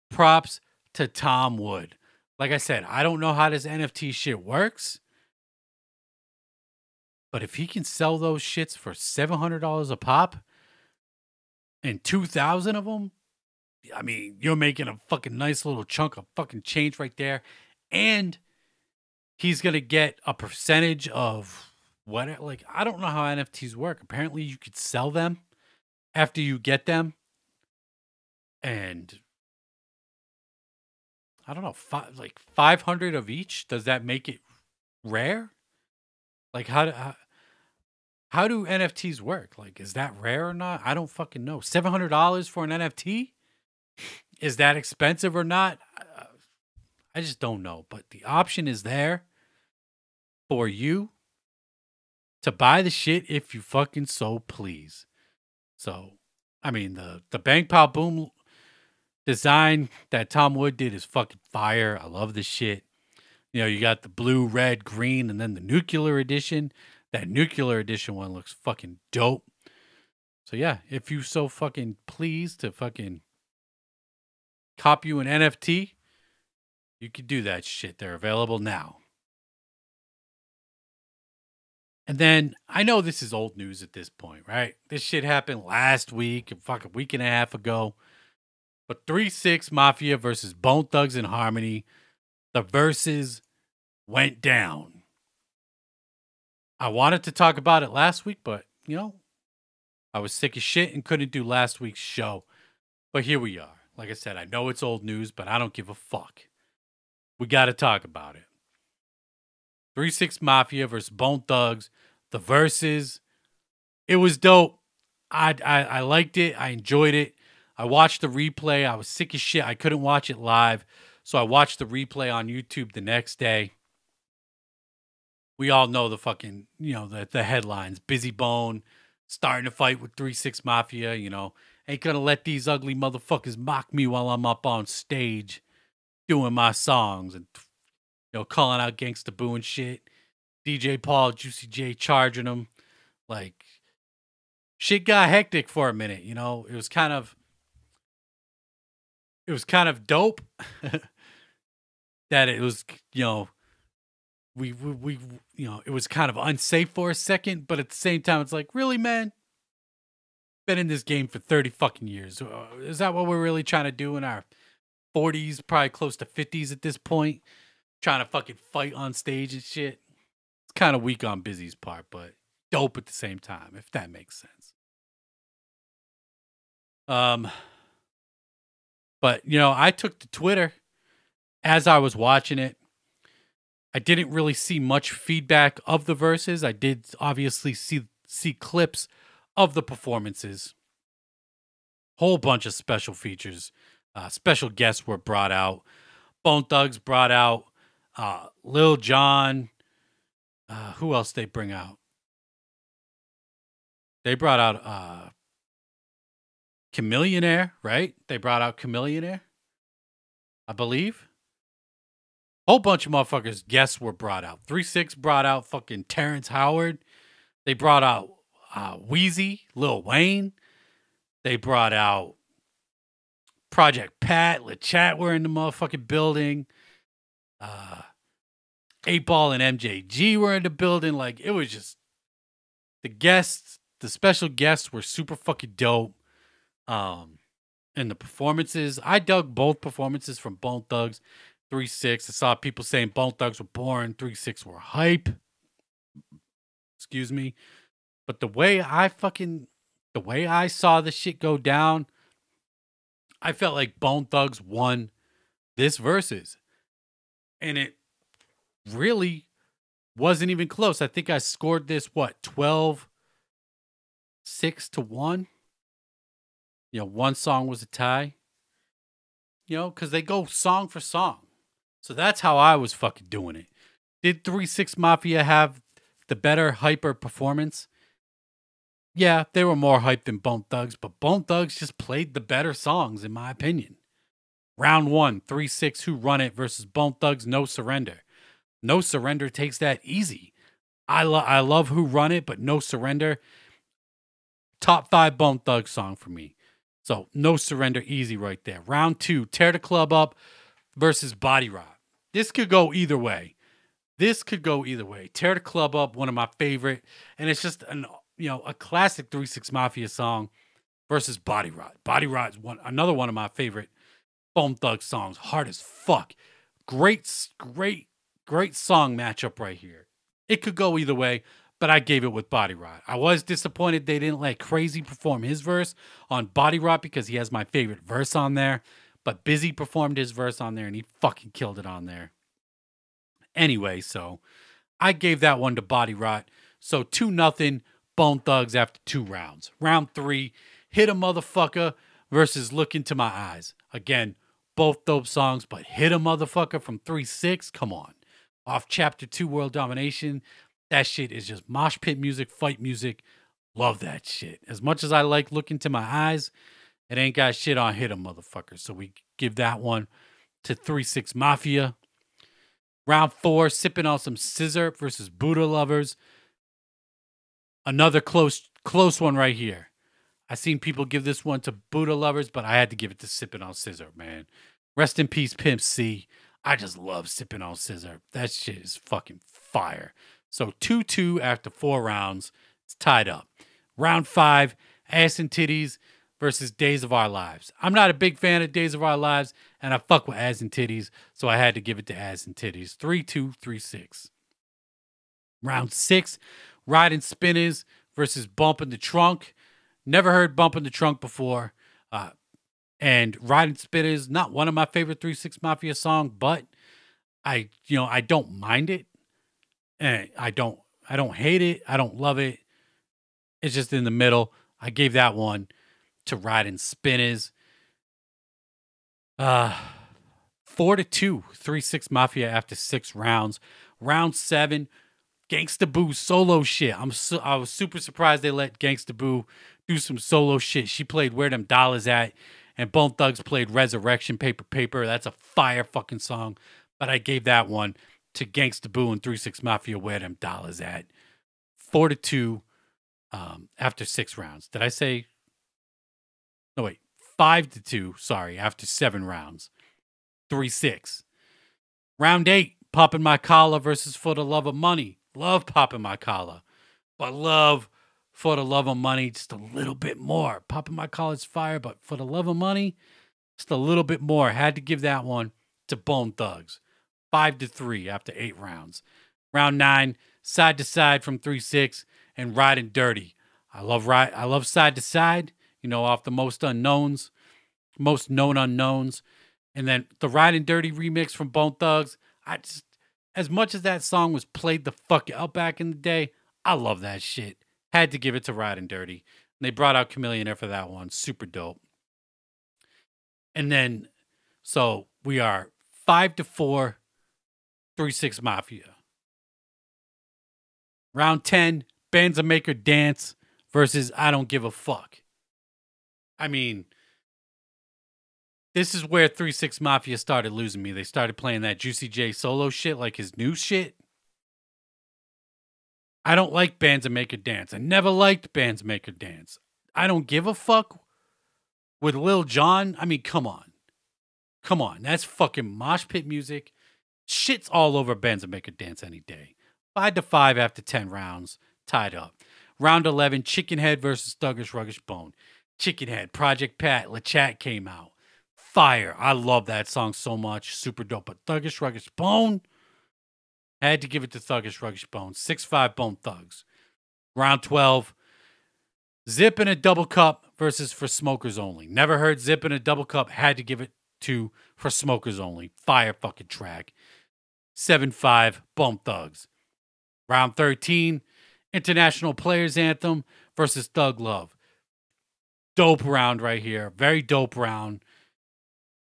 props to Tom Wood. Like I said, I don't know how this NFT shit works, but if he can sell those shits for $700 a pop and 2,000 of them, I mean, you're making a fucking nice little chunk of fucking change right there. And he's going to get a percentage of what, like, I don't know how NFTs work. Apparently you could sell them after you get them. And I don't know, 500 of each. Does that make it rare? Like, how do NFTs work? Like, is that rare or not? I don't fucking know. $700 for an NFT? Is that expensive or not? I just don't know. But the option is there for you to buy the shit if you fucking so please. So, I mean, the Bang Pow Boom design that Tom Wood did is fucking fire. I love this shit. You know, you got the blue, red, green, and then the nuclear edition. That nuclear edition one looks fucking dope. So yeah, if you so fucking please to fucking cop you an NFT, you can do that shit. They're available now. And then, I know this is old news at this point, right? This shit happened last week, a fucking week and a half ago. But 3-6 Mafia versus Bone Thugs and Harmony. The verses went down. I wanted to talk about it last week, but, you know, I was sick as shit and couldn't do last week's show. But here we are. Like I said, I know it's old news, but I don't give a fuck. We got to talk about it. 3-6 Mafia versus Bone Thugs. The verses. It was dope. I liked it. I enjoyed it. I watched the replay. I was sick as shit. I couldn't watch it live. So I watched the replay on YouTube the next day. We all know the fucking, you know, the headlines. Busy Bone starting to fight with 3-6 Mafia, you know. Ain't gonna let these ugly motherfuckers mock me while I'm up on stage doing my songs and, you know, calling out Gangsta Boo and shit. DJ Paul, Juicy J charging them. Like, shit got hectic for a minute, you know. It was kind of dope that it was, you know, we you know, it was kind of unsafe for a second, but at the same time, it's like, really, man? Been in this game for 30 fucking years. Is that what we're really trying to do in our 40s, probably close to 50s at this point? Trying to fucking fight on stage and shit. It's kind of weak on Busy's part, but dope at the same time, if that makes sense. But, you know, I took to Twitter as I was watching it. I didn't really see much feedback of the verses. I did obviously see clips of the performances. Whole bunch of special features. Special guests were brought out. Bone Thugs brought out Lil Jon. Who else they bring out? They brought out Chameleonaire, right? They brought out Chameleonaire, I believe. Whole bunch of motherfuckers, guests were brought out. 3-6 brought out fucking Terrence Howard. They brought out Wheezy, Lil Wayne. They brought out Project Pat, LeChat were in the motherfucking building. 8-Ball and MJG were in the building. Like, it was just, the guests, the special guests were super fucking dope. And the performances, I dug both performances from Bone Thugs, 3-6. I saw people saying Bone Thugs were boring, 3-6 were hype. Excuse me. But the way I saw the shit go down, I felt like Bone Thugs won this versus. And it really wasn't even close. I think I scored this, 12-6 to 1. You know, one song was a tie. You know, because they go song for song. So that's how I was fucking doing it. Did 3-6 Mafia have the better, hyper performance? Yeah, they were more hyped than Bone Thugs, but Bone Thugs just played the better songs, in my opinion. Round one, 3-6, Who Run It versus Bone Thugs, No Surrender. No Surrender takes that easy. I love Who Run It, but No Surrender, top 5 Bone Thugs song for me. So No Surrender, easy right there. Round two, Tear the Club Up versus Body Rock. This could go either way. Tear the Club Up, one of my favorite, and it's just a classic 3-6 Mafia song versus Body Rot. Body Rot is another one of my favorite Bone Thug songs. Hard as fuck. Great song matchup right here. It could go either way, but I gave it with Body Rot. I was disappointed they didn't let Crazy perform his verse on Body Rot because he has my favorite verse on there. But Busy performed his verse on there and he fucking killed it on there. Anyway, so I gave that one to Body Rot. So 2-0 Bone Thugs after 2 rounds. Round 3, Hit a Motherfucker versus Look Into My Eyes. Again, both dope songs, but Hit a Motherfucker from 3-6, come on. Off Chapter 2 World Domination, that shit is just mosh pit music, fight music. Love that shit. As much as I like Look Into My Eyes, it ain't got shit on Hit a Motherfucker. So we give that one to 3-6 Mafia. Round 4, Sipping on Some Scissor versus Buddha Lovers. Another close one right here. I seen people give this one to Buddha Lovers, but I had to give it to Sipping on Scissor, man. Rest in peace, Pimp C. I just love Sipping on Scissor. That shit is fucking fire. So 2-2 after 4 rounds. It's tied up. Round 5, Ass and Titties versus Days of Our Lives. I'm not a big fan of Days of Our Lives, and I fuck with Ass and Titties, so I had to give it to Ass and Titties. 3-2, 3-6. Round 6, Riding Spinners versus Bumpin' the Trunk. Never heard Bumpin' the Trunk before. And Riding Spinners, not one of my favorite 3-6 Mafia songs, but I don't mind it. And I don't hate it. I don't love it. It's just in the middle. I gave that one to Riding Spinners. 4-2, 3-6 Mafia after 6 rounds. Round 7, Gangsta Boo solo shit. I was super surprised they let Gangsta Boo do some solo shit. She played Where Them Dollars At, and Bone Thugs played Resurrection Paper Paper. That's a fire fucking song. But I gave that one to Gangsta Boo and 3-6 Mafia, Where Them Dollars At. 4-2 after 6 rounds. Did I say? No, wait. 5-2, sorry, after 7 rounds. 3-6. Round 8, Poppin' My Collar versus For the Love of Money. Love Poppin' My Collar, but love For the Love of Money just a little bit more. Poppin' My Collar's fire, but For the Love of Money, just a little bit more. Had to give that one to Bone Thugs. 5-3 after 8 rounds. Round 9, Side to Side from 3-6 and Riding Dirty. I love Side to Side, off the Most Known Unknowns. And then the Riding Dirty remix from Bone Thugs. As much as that song was played the fuck out back in the day, I love that shit. Had to give it to Riding Dirty. And they brought out Chameleonaire for that one. Super dope. And then, so we are 5-4, 3-6 Mafia. Round 10, Bands Make Her Dance versus I Don't Give a Fuck. I mean, this is where 3-6 Mafia started losing me. They started playing that Juicy J solo shit like his new shit. I don't like Bands That Make Her Dance. I never liked Bands That Make Her Dance. I Don't Give a Fuck with Lil Jon. I mean, come on. That's fucking mosh pit music. Shit's all over Bands That Make Her Dance any day. 5-5 after 10 rounds. Tied up. Round 11, Chickenhead versus Thuggish Ruggish Bone. Chickenhead, Project Pat, LeChat came out. Fire. I love that song so much. Super dope. But Thuggish Ruggish Bone, had to give it to Thuggish Ruggish Bone. 6-5 Bone Thugs. Round 12, Zip in a Double Cup versus For Smokers Only. Never heard Zip in a Double Cup. Had to give it to For Smokers Only. Fire fucking track. 7-5 Bone Thugs. Round 13, International Players Anthem versus Thug Love. Dope round right here. Very dope round.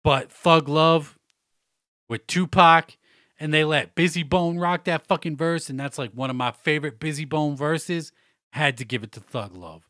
But Thug Love with Tupac, and they let Busy Bone rock that fucking verse, and that's like one of my favorite Busy Bone verses. Had to give it to Thug Love.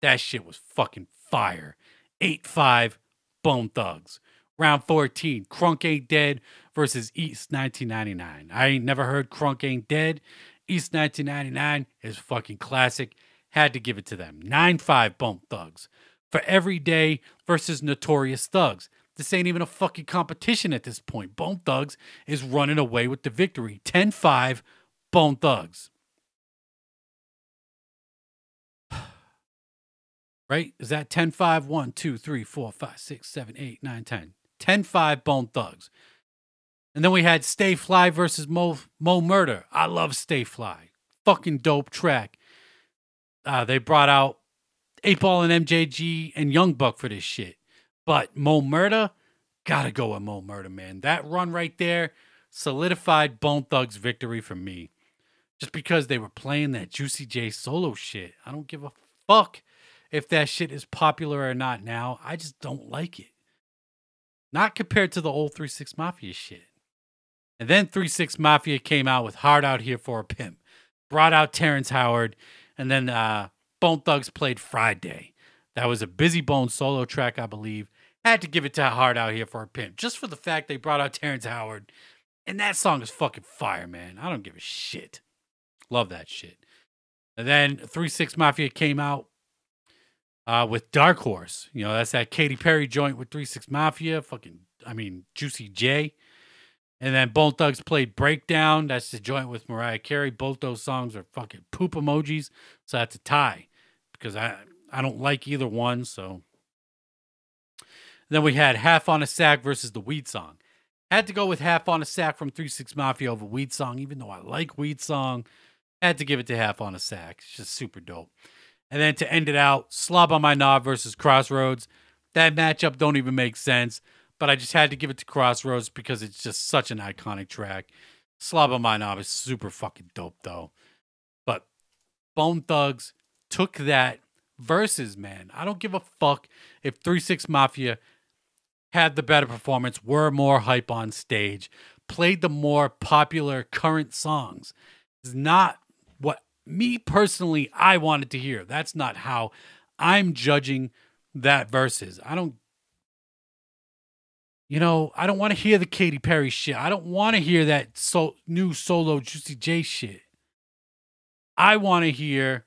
That shit was fucking fire. 8-5, Bone Thugs. Round 14, Crunk Ain't Dead versus East 1999. I ain't never heard Crunk Ain't Dead. East 1999 is fucking classic. Had to give it to them. 9-5, Bone Thugs. For Every Day versus Notorious Thugs. This ain't even a fucking competition at this point. Bone Thugs is running away with the victory. 10-5, Bone Thugs. Right? Is that 10-5? 1, 2, 3, 4, 5, 6, 7, 8, 9, 10. 10-5, Bone Thugs. And then we had Stay Fly versus Mo Murder. I love Stay Fly. Fucking dope track. They brought out 8-Ball and MJG and Young Buck for this shit. But Mo Murder, gotta go with Mo Murder, man. That run right there solidified Bone Thugs' victory for me. Just because they were playing that Juicy J solo shit. I don't give a fuck if that shit is popular or not now. I just don't like it. Not compared to the old 3-6 Mafia shit. And then 3-6 Mafia came out with Hard Out Here for a Pimp. Brought out Terrence Howard. And then Bone Thugs played Friday. That was a Busy Bone solo track, I believe. Had to give it to Hard Out Here for a Pimp. Just for the fact they brought out Terrence Howard. And that song is fucking fire, man. I don't give a shit. Love that shit. And then 3-6 Mafia came out with Dark Horse. You know, that's that Katy Perry joint with 3-6 Mafia. Juicy J. And then Bone Thugs played Breakdown. That's the joint with Mariah Carey. Both those songs are fucking poop emojis. So that's a tie. Because I don't like either one. So then we had Half on a Sack versus the Weed Song. Had to go with Half on a Sack from 3-6 Mafia over Weed Song. Even though I like Weed Song, had to give it to Half on a Sack. It's just super dope. And then to end it out, Slob on My Knob versus Crossroads. That matchup don't even make sense. But I just had to give it to Crossroads because it's just such an iconic track. Slob on My Knob is super fucking dope, though. But Bone Thugs took that versus, man. I don't give a fuck if 3-6 Mafia had the better performance, were more hype on stage, played the more popular current songs. It's not what me personally I wanted to hear. That's not how I'm judging that versus. I don't want to hear the Katy Perry shit. I don't want to hear that new solo Juicy J shit. I want to hear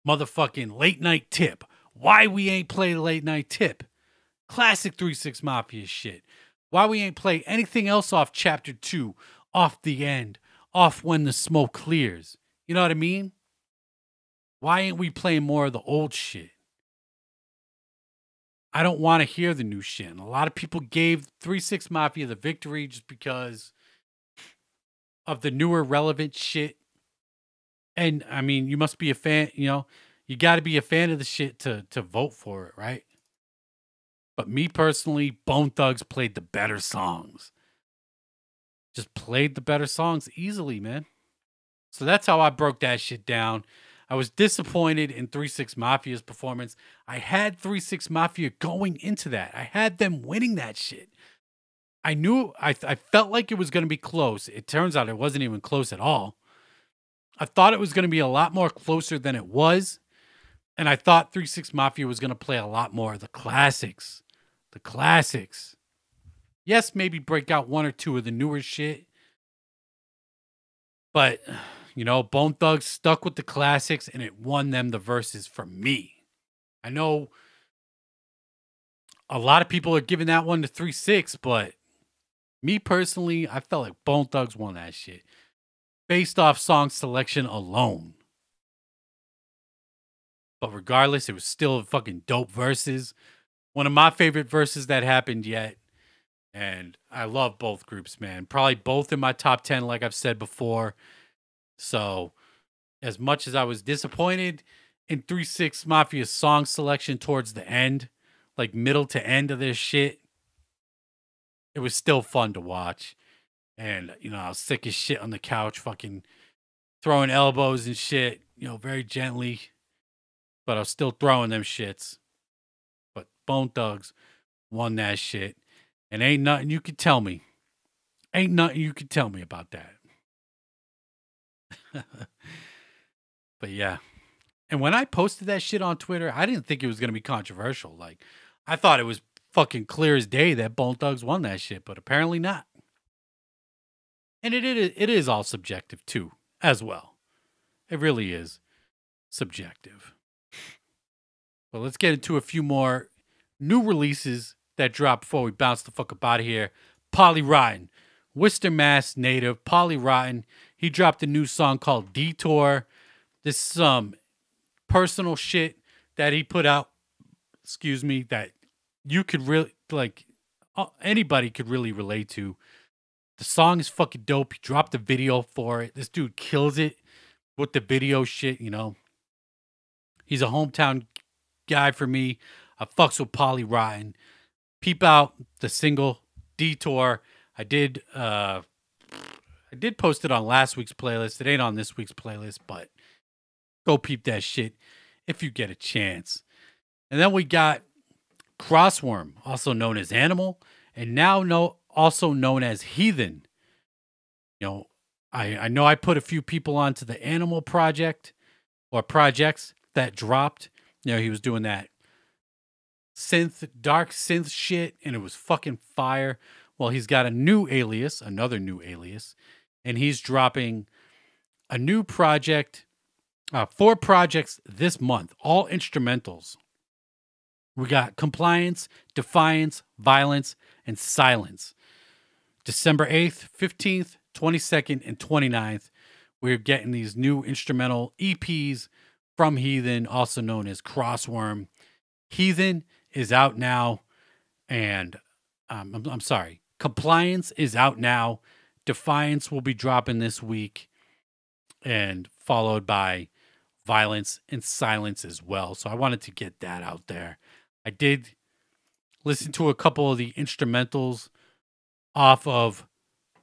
motherfucking Late Night Tip. Why we ain't play Late Night Tip? Classic 3-6 Mafia shit. Why we ain't play anything else off Chapter 2, off The End, off When the Smoke Clears? You know what I mean? Why ain't we playing more of the old shit? I don't want to hear the new shit. And a lot of people gave 3-6 Mafia the victory just because of the newer relevant shit. And I mean, you must be a fan, you got to be a fan of the shit to vote for it, right? But me personally, Bone Thugs played the better songs. Just played the better songs easily, man. So that's how I broke that shit down. I was disappointed in 3-6 Mafia's performance. I had 3-6 Mafia going into that. I had them winning that shit. I felt like it was going to be close. It turns out it wasn't even close at all. I thought it was going to be a lot more closer than it was. And I thought 3-6 Mafia was going to play a lot more of the classics. The classics. Yes, maybe break out one or two of the newer shit. But, Bone Thugs stuck with the classics and it won them the verses for me. I know a lot of people are giving that one to 3-6, but me personally, I felt like Bone Thugs won that shit. Based off song selection alone. But regardless, it was still fucking dope verses. One of my favorite verses that happened yet. And I love both groups, man. Probably both in my top 10, like I've said before. So, as much as I was disappointed in 3-6 Mafia's song selection towards the end, like middle to end of this shit, it was still fun to watch. And, I was sick as shit on the couch, fucking throwing elbows and shit, very gently. But I was still throwing them shits. But Bone Thugs won that shit. And ain't nothing you could tell me. Ain't nothing you could tell me about that. But yeah. And when I posted that shit on Twitter, I didn't think it was going to be controversial. Like, I thought it was fucking clear as day that Bone Thugs won that shit, but apparently not. And it is all subjective too, as well. It really is subjective. But let's get into a few more new releases that dropped before we bounce the fuck up out of here. Polly Rotten, Worcester, Mass native. Polly Rotten. He dropped a new song called Detour. This is some personal shit that he put out. Excuse me, that you could really like. Anybody could really relate to. The song is fucking dope. He dropped a video for it. This dude kills it with the video shit. You know, he's a hometown guy for me. I fucks with Polly Rotten. Peep out the single Detour. I did post it on last week's playlist. It ain't on this week's playlist, but go peep that shit if you get a chance. And then we got Crossworm, also known as Animal, and now also known as Heathen. You know, I know I put a few people onto the Animal project or projects that dropped. You know, he was doing that dark synth shit, and it was fucking fire. Well, he's got another new alias, and he's dropping a new project, 4 projects this month, all instrumentals. We got Compliance, Defiance, Violence, and Silence. December 8th, 15th, 22nd, and 29th, we're getting these new instrumental EPs from Heathen, also known as Crossworm. Heathen is out now, and I'm sorry, Compliance is out now. Defiance will be dropping this week, and followed by Violence and Silence as well. So I wanted to get that out there. I did listen to a couple of the instrumentals off of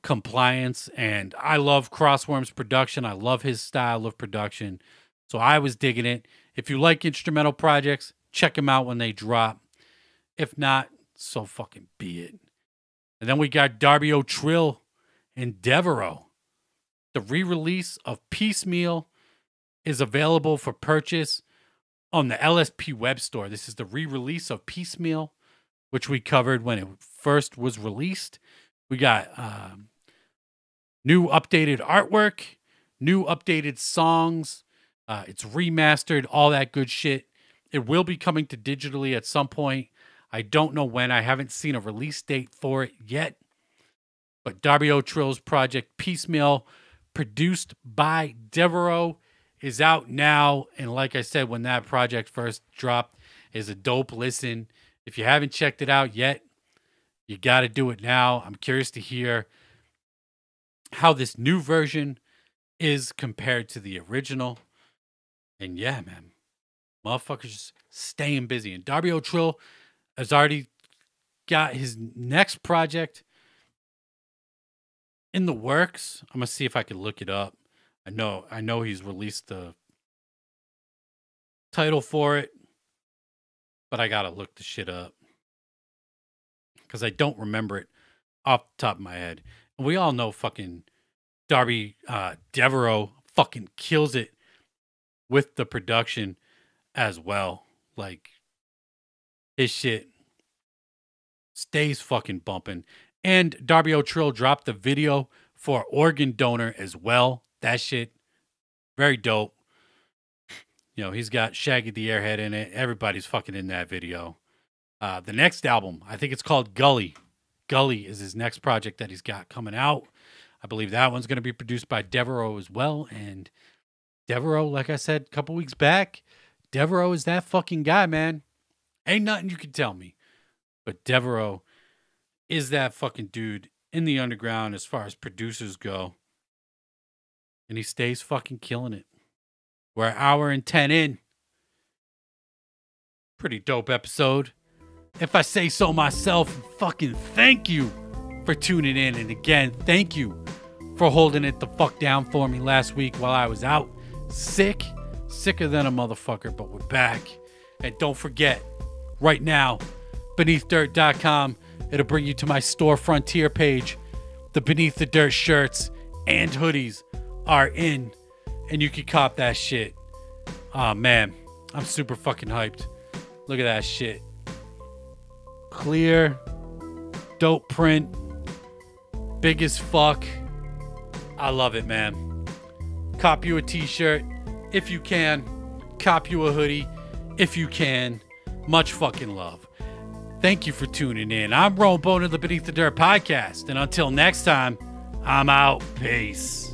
Compliance, and I love Crossworm's production. I love his style of production. So I was digging it. If you like instrumental projects, check them out when they drop. If not, so fucking be it. And then we got Darby O'Trill and Devereaux. The re-release of Piecemeal is available for purchase on the LSP web store. This is the re-release of Piecemeal, which we covered when it first was released. We got new updated artwork, new updated songs. It's remastered, all that good shit. It will be coming to digitally at some point. I don't know when. I haven't seen a release date for it yet. But Darby O'Trill's project Piecemeal, produced by Devereaux, is out now. And like I said, when that project first dropped, is a dope listen. If you haven't checked it out yet, you got to do it now. I'm curious to hear how this new version is compared to the original. And yeah, man, motherfuckers just staying busy. And Darby O'Trill has already got his next project in the works. I'm gonna see if I can look it up. I know he's released the title for it, but I gotta look the shit up because I don't remember it off the top of my head. And we all know fucking Darby Devereaux fucking kills it with the production as well. Like, his shit stays fucking bumping. And Darby O'Trill dropped the video for Organ Donor as well. That shit, very dope. You know, he's got Shaggy the Airhead in it. Everybody's fucking in that video. The next album, I think it's called Gully. Gully is his next project that he's got coming out. I believe that one's going to be produced by Devereaux as well. And Devereaux, like I said a couple weeks back, Devereaux is that fucking guy, man. Ain't nothing you can tell me. But Devereaux is that fucking dude in the underground as far as producers go. And he stays fucking killing it. We're an hour and 10 in. Pretty dope episode. If I say so myself, fucking thank you for tuning in. And again, thank you for holding it the fuck down for me last week while I was out sick. Sicker than a motherfucker, but we're back. And don't forget, right now, beneathdirt.com, it'll bring you to my store frontier page. The Beneath the Dirt shirts and hoodies are in, and you can cop that shit Oh, man. I'm super fucking hyped. Look at that shit. Clear. Dope print. Big as fuck. I love it, man. Cop you a t-shirt if you can. Cop you a hoodie if you can. Much fucking love. Thank you for tuning in. I'm Rome Bone of the Beneath the Dirt podcast. And until next time, I'm out. Peace.